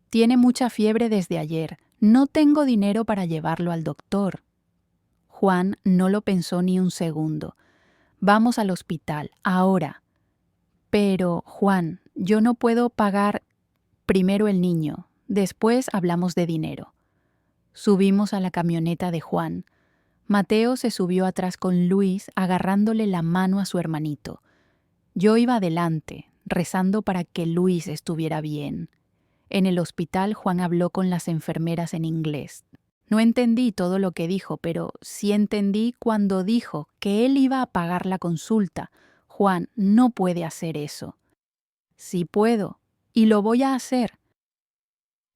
«Tiene mucha fiebre desde ayer. No tengo dinero para llevarlo al doctor». Juan no lo pensó ni un segundo. «Vamos al hospital, ahora». «Pero, Juan, yo no puedo pagar». «Primero el niño, después hablamos de dinero». Subimos a la camioneta de Juan. Mateo se subió atrás con Luis, agarrándole la mano a su hermanito. Yo iba adelante, rezando para que Luis estuviera bien. En el hospital, Juan habló con las enfermeras en inglés. No entendí todo lo que dijo, pero sí entendí cuando dijo que él iba a pagar la consulta. «Juan, no puede hacer eso». «Sí puedo, y lo voy a hacer».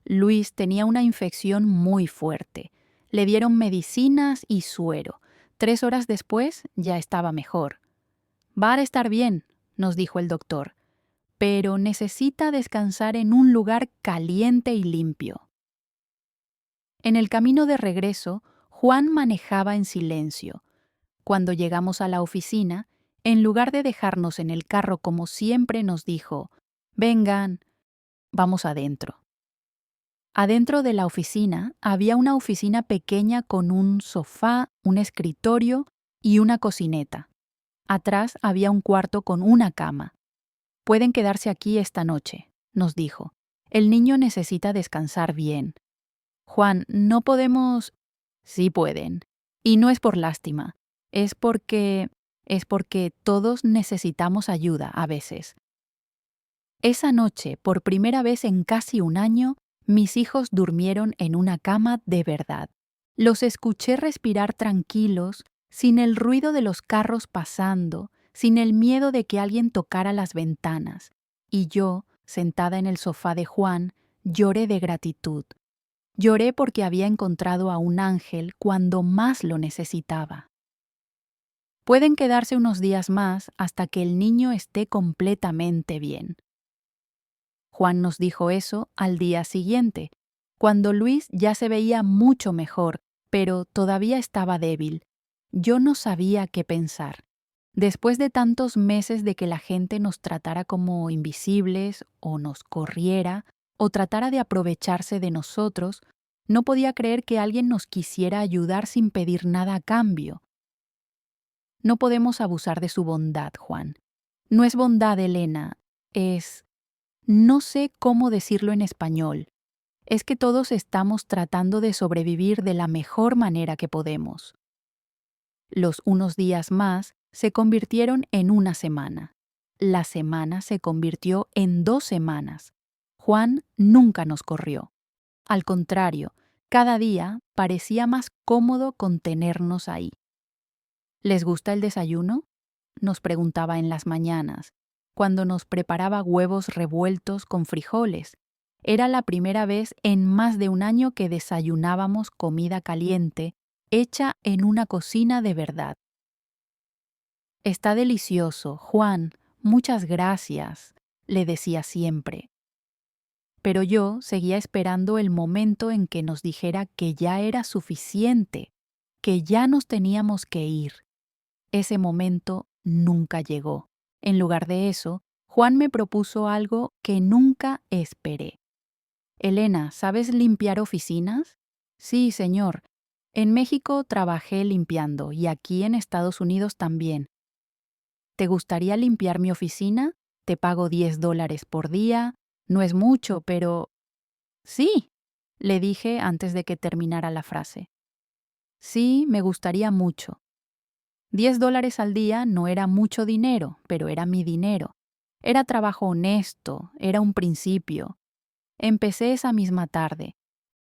Luis tenía una infección muy fuerte. Le dieron medicinas y suero. 3 horas después ya estaba mejor. «Va a estar bien», nos dijo el doctor, «pero necesita descansar en un lugar caliente y limpio». En el camino de regreso, Juan manejaba en silencio. Cuando llegamos a la oficina, en lugar de dejarnos en el carro como siempre, nos dijo: «Vengan, vamos adentro». Adentro de la oficina había una oficina pequeña con un sofá, un escritorio y una cocineta. Atrás había un cuarto con una cama. «Pueden quedarse aquí esta noche», nos dijo. «El niño necesita descansar bien». «Juan, no podemos». «Sí pueden. Y no es por lástima. Es porque todos necesitamos ayuda a veces». Esa noche, por primera vez en casi un año, mis hijos durmieron en una cama de verdad. Los escuché respirar tranquilos, sin el ruido de los carros pasando, sin el miedo de que alguien tocara las ventanas. Y yo, sentada en el sofá de Juan, lloré de gratitud. Lloré porque había encontrado a un ángel cuando más lo necesitaba. Pueden quedarse unos días más hasta que el niño esté completamente bien. Juan nos dijo eso al día siguiente, cuando Luis ya se veía mucho mejor, pero todavía estaba débil. Yo no sabía qué pensar. Después de tantos meses de que la gente nos tratara como invisibles, o nos corriera, o tratara de aprovecharse de nosotros, no podía creer que alguien nos quisiera ayudar sin pedir nada a cambio. No podemos abusar de su bondad, Juan. No es bondad, Elena, es... No sé cómo decirlo en español. Es que todos estamos tratando de sobrevivir de la mejor manera que podemos. Los unos días más se convirtieron en una semana. La semana se convirtió en 2 semanas. Juan nunca nos corrió. Al contrario, cada día parecía más cómodo contenernos ahí. ¿Les gusta el desayuno?, nos preguntaba en las mañanas, cuando nos preparaba huevos revueltos con frijoles. Era la primera vez en más de un año que desayunábamos comida caliente, hecha en una cocina de verdad. Está delicioso, Juan, muchas gracias, le decía siempre. Pero yo seguía esperando el momento en que nos dijera que ya era suficiente, que ya nos teníamos que ir. Ese momento nunca llegó. En lugar de eso, Juan me propuso algo que nunca esperé. Elena, ¿sabes limpiar oficinas? Sí, señor. En México trabajé limpiando y aquí en Estados Unidos también. ¿Te gustaría limpiar mi oficina? Te pago $10 por día. No es mucho, pero... Sí, le dije antes de que terminara la frase. Sí, me gustaría mucho. $10 al día no era mucho dinero, pero era mi dinero. Era trabajo honesto, era un principio. Empecé esa misma tarde.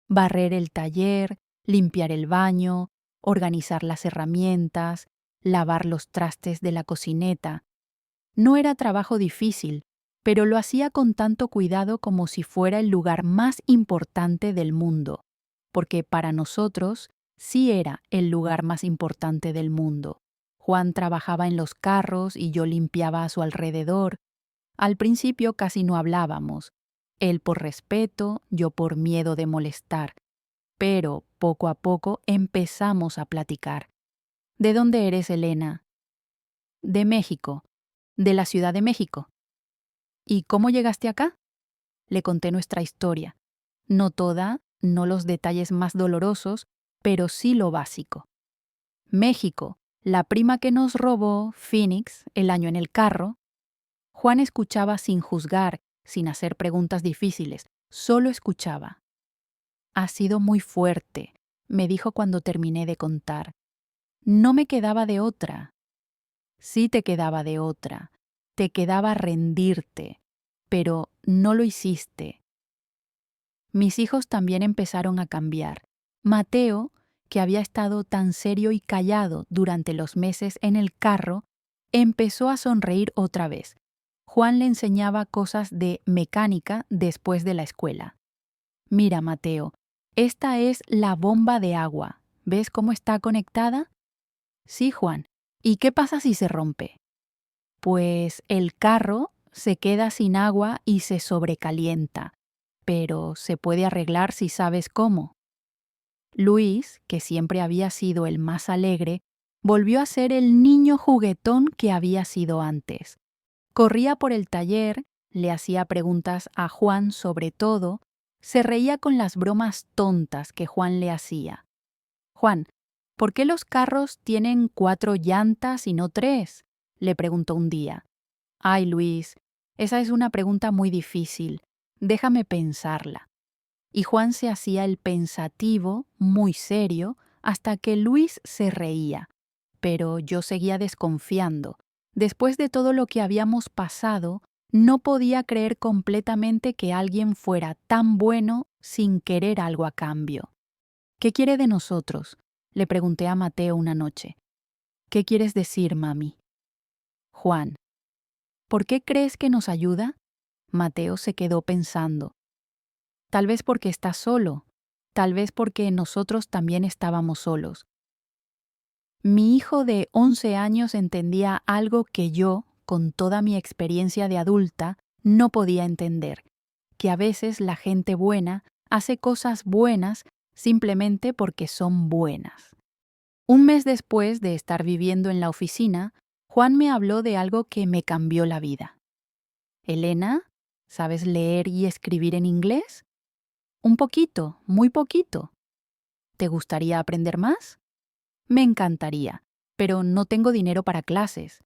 Barrer el taller, limpiar el baño, organizar las herramientas, lavar los trastes de la cocineta. No era trabajo difícil, pero lo hacía con tanto cuidado como si fuera el lugar más importante del mundo, porque para nosotros sí era el lugar más importante del mundo. Juan trabajaba en los carros y yo limpiaba a su alrededor. Al principio casi no hablábamos, él por respeto, yo por miedo de molestar, pero poco a poco empezamos a platicar. ¿De dónde eres, Elena? De México, de la Ciudad de México. ¿Y cómo llegaste acá? Le conté nuestra historia. No toda, no los detalles más dolorosos, pero sí lo básico. México, la prima que nos robó, Phoenix, el año en el carro. Juan escuchaba sin juzgar, sin hacer preguntas difíciles, solo escuchaba. Ha sido muy fuerte, me dijo cuando terminé de contar. No me quedaba de otra. Sí te quedaba de otra. Te quedaba rendirte, pero no lo hiciste. Mis hijos también empezaron a cambiar. Mateo, que había estado tan serio y callado durante los meses en el carro, empezó a sonreír otra vez. Juan le enseñaba cosas de mecánica después de la escuela. Mira, Mateo, esta es la bomba de agua. ¿Ves cómo está conectada? Sí, Juan. ¿Y qué pasa si se rompe? Pues el carro se queda sin agua y se sobrecalienta, pero se puede arreglar si sabes cómo. Luis, que siempre había sido el más alegre, volvió a ser el niño juguetón que había sido antes. Corría por el taller, le hacía preguntas a Juan sobre todo, se reía con las bromas tontas que Juan le hacía. Juan, ¿por qué los carros tienen 4 llantas y no 3? Le preguntó un día. Ay, Luis, esa es una pregunta muy difícil. Déjame pensarla. Y Juan se hacía el pensativo, muy serio, hasta que Luis se reía. Pero yo seguía desconfiando. Después de todo lo que habíamos pasado, no podía creer completamente que alguien fuera tan bueno sin querer algo a cambio. ¿Qué quiere de nosotros? Le pregunté a Mateo una noche. ¿Qué quieres decir, mami? Juan. ¿Por qué crees que nos ayuda? Mateo se quedó pensando. Tal vez porque está solo, tal vez porque nosotros también estábamos solos. Mi hijo de 11 años entendía algo que yo, con toda mi experiencia de adulta, no podía entender, que a veces la gente buena hace cosas buenas simplemente porque son buenas. Un mes después de estar viviendo en la oficina, Juan me habló de algo que me cambió la vida. Elena, ¿sabes leer y escribir en inglés? Un poquito, muy poquito. ¿Te gustaría aprender más? Me encantaría, pero no tengo dinero para clases.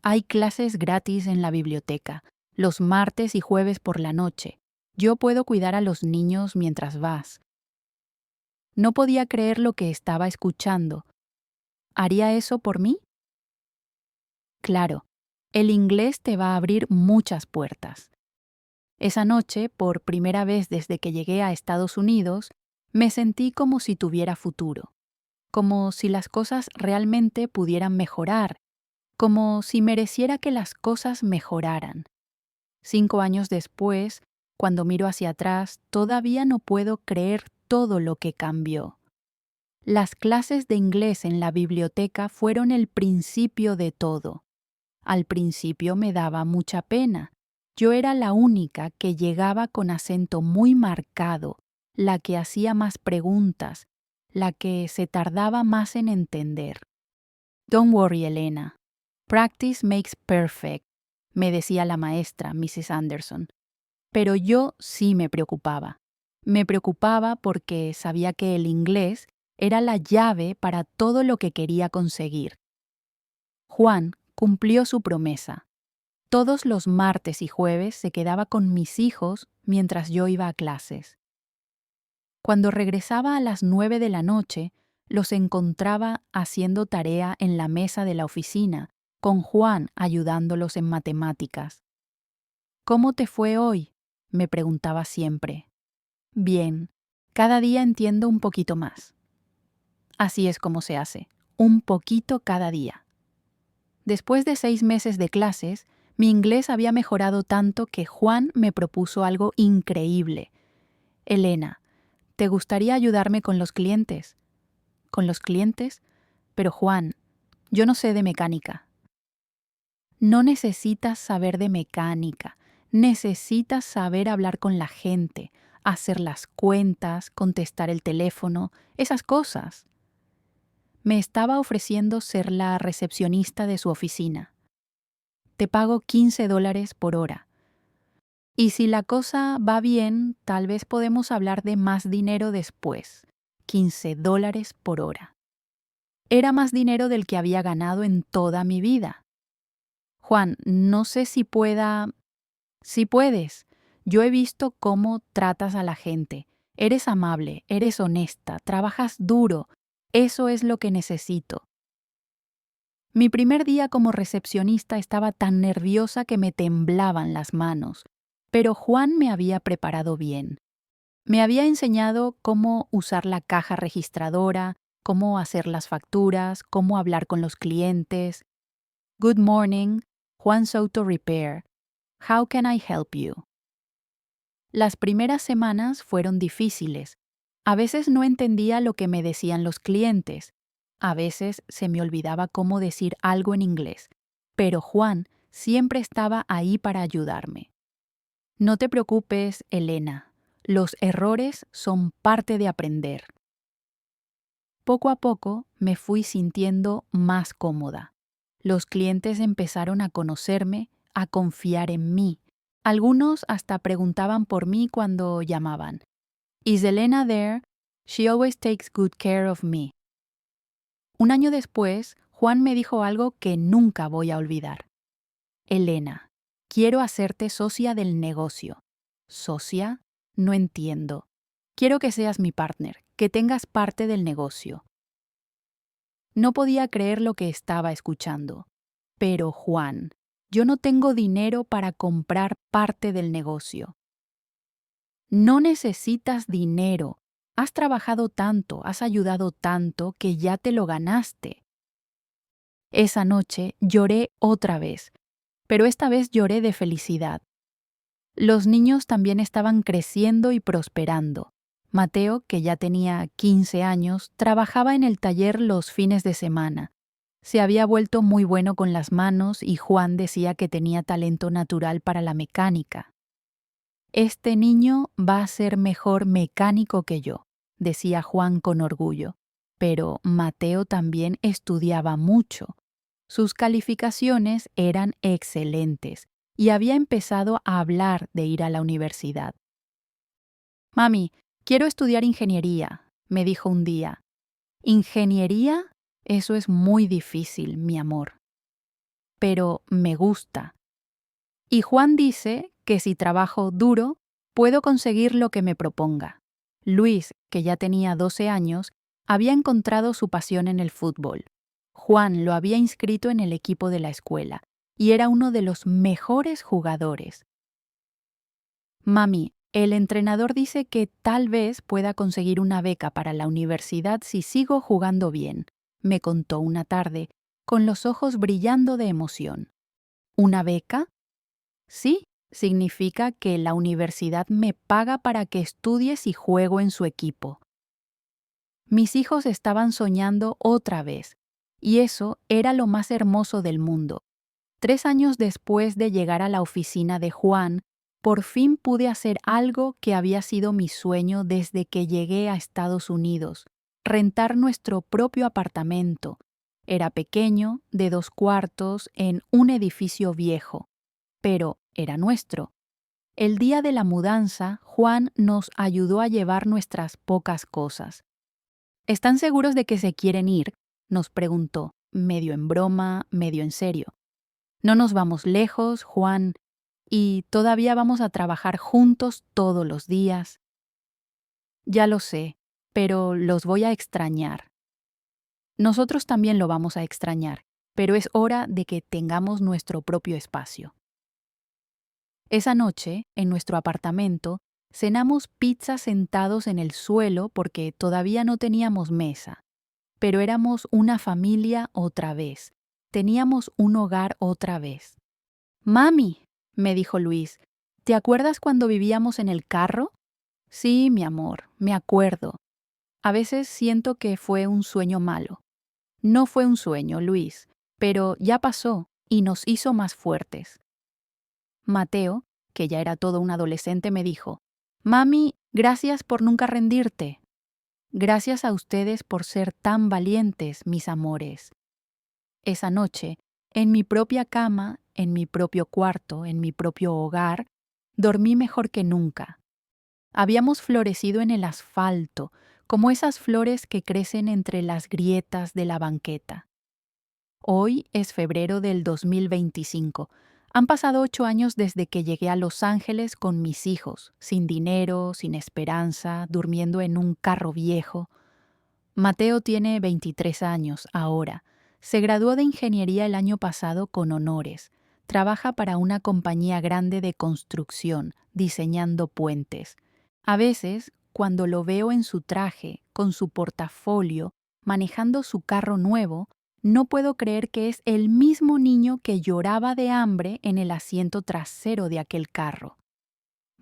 Hay clases gratis en la biblioteca, los martes y jueves por la noche. Yo puedo cuidar a los niños mientras vas. No podía creer lo que estaba escuchando. ¿Haría eso por mí? Claro, el inglés te va a abrir muchas puertas. Esa noche, por primera vez desde que llegué a Estados Unidos, me sentí como si tuviera futuro, como si las cosas realmente pudieran mejorar, como si mereciera que las cosas mejoraran. 5 años después, cuando miro hacia atrás, todavía no puedo creer todo lo que cambió. Las clases de inglés en la biblioteca fueron el principio de todo. Al principio me daba mucha pena. Yo era la única que llegaba con acento muy marcado, la que hacía más preguntas, la que se tardaba más en entender. Don't worry, Elena. Practice makes perfect, me decía la maestra, Mrs. Anderson. Pero yo sí me preocupaba. Me preocupaba porque sabía que el inglés era la llave para todo lo que quería conseguir. Juan cumplió su promesa. Todos los martes y jueves se quedaba con mis hijos mientras yo iba a clases. Cuando regresaba a las 9 de la noche, los encontraba haciendo tarea en la mesa de la oficina, con Juan ayudándolos en matemáticas. ¿Cómo te fue hoy?, me preguntaba siempre. Bien, cada día entiendo un poquito más. Así es como se hace, un poquito cada día. Después de 6 meses de clases, mi inglés había mejorado tanto que Juan me propuso algo increíble. Elena, ¿te gustaría ayudarme con los clientes? ¿Con los clientes? Pero Juan, yo no sé de mecánica. No necesitas saber de mecánica, necesitas saber hablar con la gente, hacer las cuentas, contestar el teléfono, esas cosas. Me estaba ofreciendo ser la recepcionista de su oficina. Te pago $15 por hora. Y si la cosa va bien, tal vez podemos hablar de más dinero después. $15 por hora. Era más dinero del que había ganado en toda mi vida. Juan, no sé si pueda... Sí puedes. Yo he visto cómo tratas a la gente. Eres amable, eres honesta, trabajas duro. Eso es lo que necesito. Mi primer día como recepcionista estaba tan nerviosa que me temblaban las manos, pero Juan me había preparado bien. Me había enseñado cómo usar la caja registradora, cómo hacer las facturas, cómo hablar con los clientes. Good morning, Juan Soto Repair. How can I help you? Las primeras semanas fueron difíciles. A veces no entendía lo que me decían los clientes. A veces se me olvidaba cómo decir algo en inglés. Pero Juan siempre estaba ahí para ayudarme. No te preocupes, Elena. Los errores son parte de aprender. Poco a poco me fui sintiendo más cómoda. Los clientes empezaron a conocerme, a confiar en mí. Algunos hasta preguntaban por mí cuando llamaban. ¿Is Elena there? She always takes good care of me. Un año después, Juan me dijo algo que nunca voy a olvidar. Elena, quiero hacerte socia del negocio. ¿Socia? No entiendo. Quiero que seas mi partner, que tengas parte del negocio. No podía creer lo que estaba escuchando. Pero Juan, yo no tengo dinero para comprar parte del negocio. No necesitas dinero. has trabajado tanto, has ayudado tanto que ya te lo ganaste. Esa noche lloré otra vez, pero esta vez lloré de felicidad. Los niños también estaban creciendo y prosperando. Mateo, que ya tenía 15 años, trabajaba en el taller los fines de semana. Se había vuelto muy bueno con las manos y Juan decía que tenía talento natural para la mecánica. Este niño va a ser mejor mecánico que yo, decía Juan con orgullo. Pero Mateo también estudiaba mucho. Sus calificaciones eran excelentes y había empezado a hablar de ir a la universidad. Mami, quiero estudiar ingeniería, me dijo un día. ¿Ingeniería? Eso es muy difícil, mi amor. Pero me gusta. Y Juan dice que si trabajo duro, puedo conseguir lo que me proponga. Luis, que ya tenía 12 años, había encontrado su pasión en el fútbol. Juan lo había inscrito en el equipo de la escuela y era uno de los mejores jugadores. Mami, el entrenador dice que tal vez pueda conseguir una beca para la universidad si sigo jugando bien, me contó una tarde, con los ojos brillando de emoción. ¿Una beca? Sí, significa que la universidad me paga para que estudies y juego en su equipo. Mis hijos estaban soñando otra vez, y eso era lo más hermoso del mundo. 3 años después de llegar a la oficina de Juan, por fin pude hacer algo que había sido mi sueño desde que llegué a Estados Unidos: rentar nuestro propio apartamento. Era pequeño, de 2 cuartos, en un edificio viejo, pero era nuestro. El día de la mudanza, Juan nos ayudó a llevar nuestras pocas cosas. ¿Están seguros de que se quieren ir?, nos preguntó, medio en broma, medio en serio. No nos vamos lejos, Juan, y todavía vamos a trabajar juntos todos los días. Ya lo sé, pero los voy a extrañar. Nosotros también lo vamos a extrañar, pero es hora de que tengamos nuestro propio espacio. Esa noche, en nuestro apartamento, cenamos pizza sentados en el suelo porque todavía no teníamos mesa. Pero éramos una familia otra vez. Teníamos un hogar otra vez. Mami, me dijo Luis, ¿te acuerdas cuando vivíamos en el carro? Sí, mi amor, me acuerdo. A veces siento que fue un sueño malo. No fue un sueño, Luis, pero ya pasó y nos hizo más fuertes. Mateo, que ya era todo un adolescente, me dijo: Mami, gracias por nunca rendirte. Gracias a ustedes por ser tan valientes, mis amores. Esa noche, en mi propia cama, en mi propio cuarto, en mi propio hogar, dormí mejor que nunca. Habíamos florecido en el asfalto, como esas flores que crecen entre las grietas de la banqueta. Hoy es febrero del 2025. Han pasado 8 años desde que llegué a Los Ángeles con mis hijos, sin dinero, sin esperanza, durmiendo en un carro viejo. Mateo tiene 23 años ahora. Se graduó de ingeniería el año pasado con honores. Trabaja para una compañía grande de construcción, diseñando puentes. A veces, cuando lo veo en su traje, con su portafolio, manejando su carro nuevo, no puedo creer que es el mismo niño que lloraba de hambre en el asiento trasero de aquel carro.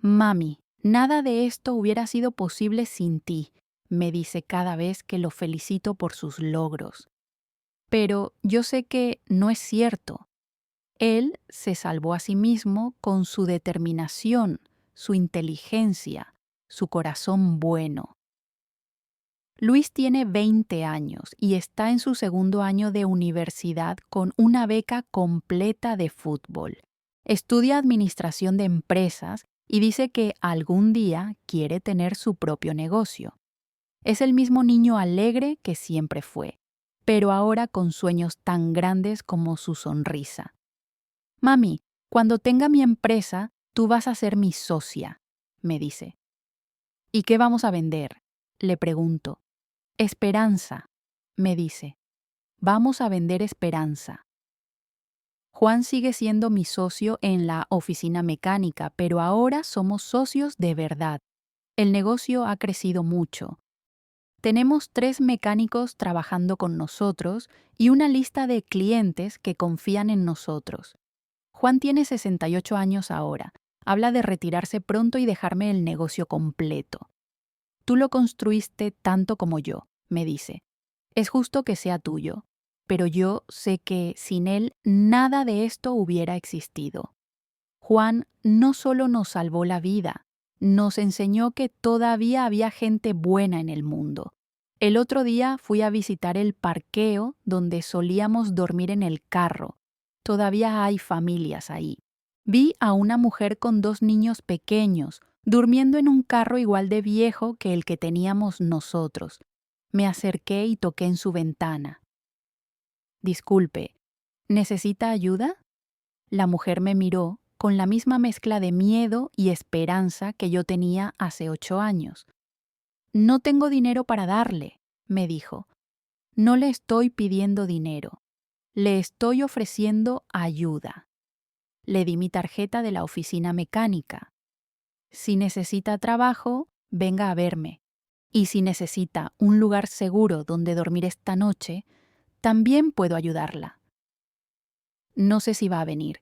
Mami, nada de esto hubiera sido posible sin ti, me dice cada vez que lo felicito por sus logros. Pero yo sé que no es cierto. Él se salvó a sí mismo con su determinación, su inteligencia, su corazón bueno. Luis tiene 20 años y está en su segundo año de universidad con una beca completa de fútbol. Estudia administración de empresas y dice que algún día quiere tener su propio negocio. Es el mismo niño alegre que siempre fue, pero ahora con sueños tan grandes como su sonrisa. Mami, cuando tenga mi empresa, tú vas a ser mi socia, me dice. ¿Y qué vamos a vender?, le pregunto. Esperanza, me dice. Vamos a vender esperanza. Juan sigue siendo mi socio en la oficina mecánica, pero ahora somos socios de verdad. El negocio ha crecido mucho. Tenemos 3 mecánicos trabajando con nosotros y una lista de clientes que confían en nosotros. Juan tiene 68 años ahora. Habla de retirarse pronto y dejarme el negocio completo. Tú lo construiste tanto como yo, me dice. Es justo que sea tuyo, pero yo sé que sin él nada de esto hubiera existido. Juan no solo nos salvó la vida, nos enseñó que todavía había gente buena en el mundo. El otro día fui a visitar el parqueo donde solíamos dormir en el carro. Todavía hay familias ahí. Vi a una mujer con 2 niños pequeños, durmiendo en un carro igual de viejo que el que teníamos nosotros. Me acerqué y toqué en su ventana. Disculpe, ¿necesita ayuda? La mujer me miró con la misma mezcla de miedo y esperanza que yo tenía hace 8 años. No tengo dinero para darle, me dijo. No le estoy pidiendo dinero. Le estoy ofreciendo ayuda. Le di mi tarjeta de la oficina mecánica. Si necesita trabajo, venga a verme. Y si necesita un lugar seguro donde dormir esta noche, también puedo ayudarla. No sé si va a venir.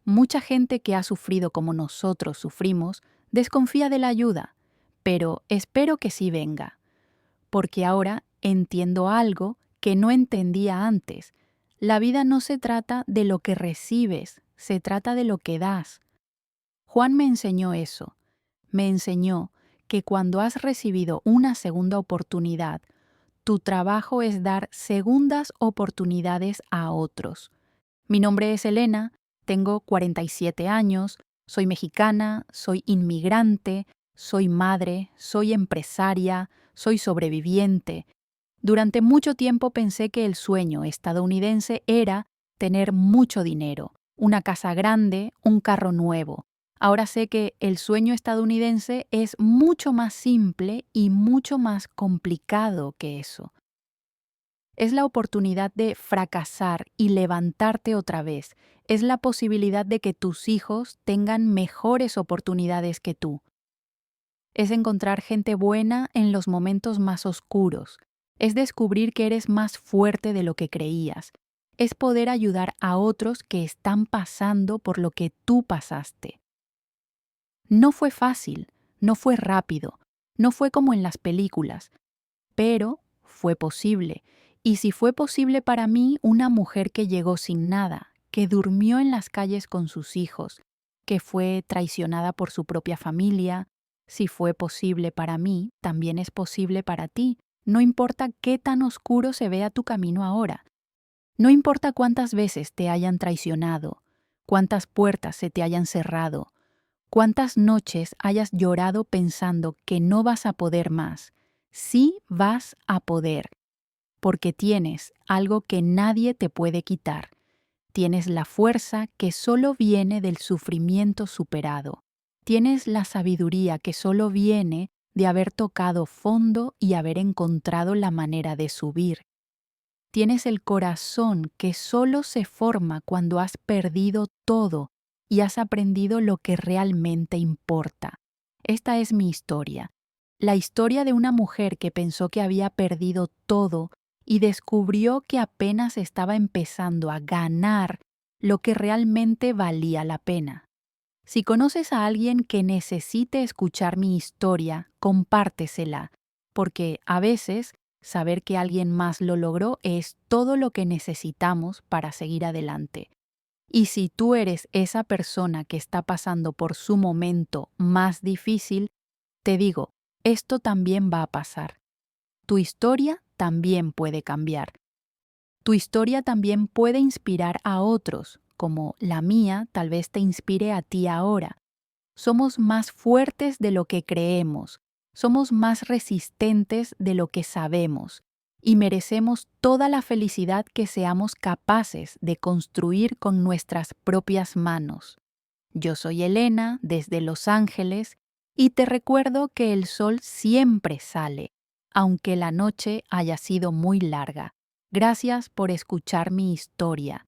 Mucha gente que ha sufrido como nosotros sufrimos desconfía de la ayuda, pero espero que sí venga, porque ahora entiendo algo que no entendía antes. La vida no se trata de lo que recibes, se trata de lo que das. Juan me enseñó eso. Me enseñó que cuando has recibido una segunda oportunidad, tu trabajo es dar segundas oportunidades a otros. Mi nombre es Elena, tengo 47 años, soy mexicana, soy inmigrante, soy madre, soy empresaria, soy sobreviviente. Durante mucho tiempo pensé que el sueño estadounidense era tener mucho dinero, una casa grande, un carro nuevo. Ahora sé que el sueño estadounidense es mucho más simple y mucho más complicado que eso. Es la oportunidad de fracasar y levantarte otra vez. Es la posibilidad de que tus hijos tengan mejores oportunidades que tú. Es encontrar gente buena en los momentos más oscuros. Es descubrir que eres más fuerte de lo que creías. Es poder ayudar a otros que están pasando por lo que tú pasaste. No fue fácil, no fue rápido, no fue como en las películas, pero fue posible. Y si fue posible para mí, una mujer que llegó sin nada, que durmió en las calles con sus hijos, que fue traicionada por su propia familia, si fue posible para mí, también es posible para ti. No importa qué tan oscuro se vea tu camino ahora. No importa cuántas veces te hayan traicionado, cuántas puertas se te hayan cerrado, cuántas noches hayas llorado pensando que no vas a poder más. Sí vas a poder, porque tienes algo que nadie te puede quitar. Tienes la fuerza que solo viene del sufrimiento superado. Tienes la sabiduría que solo viene de haber tocado fondo y haber encontrado la manera de subir. Tienes el corazón que solo se forma cuando has perdido todo y has aprendido lo que realmente importa. Esta es mi historia. La historia de una mujer que pensó que había perdido todo y descubrió que apenas estaba empezando a ganar lo que realmente valía la pena. Si conoces a alguien que necesite escuchar mi historia, compártesela, porque a veces saber que alguien más lo logró es todo lo que necesitamos para seguir adelante. Y si tú eres esa persona que está pasando por su momento más difícil, te digo, esto también va a pasar. Tu historia también puede cambiar. Tu historia también puede inspirar a otros, como la mía tal vez te inspire a ti ahora. Somos más fuertes de lo que creemos, somos más resistentes de lo que sabemos y merecemos toda la felicidad que seamos capaces de construir con nuestras propias manos. Yo soy Elena desde Los Ángeles y te recuerdo que el sol siempre sale, aunque la noche haya sido muy larga. Gracias por escuchar mi historia.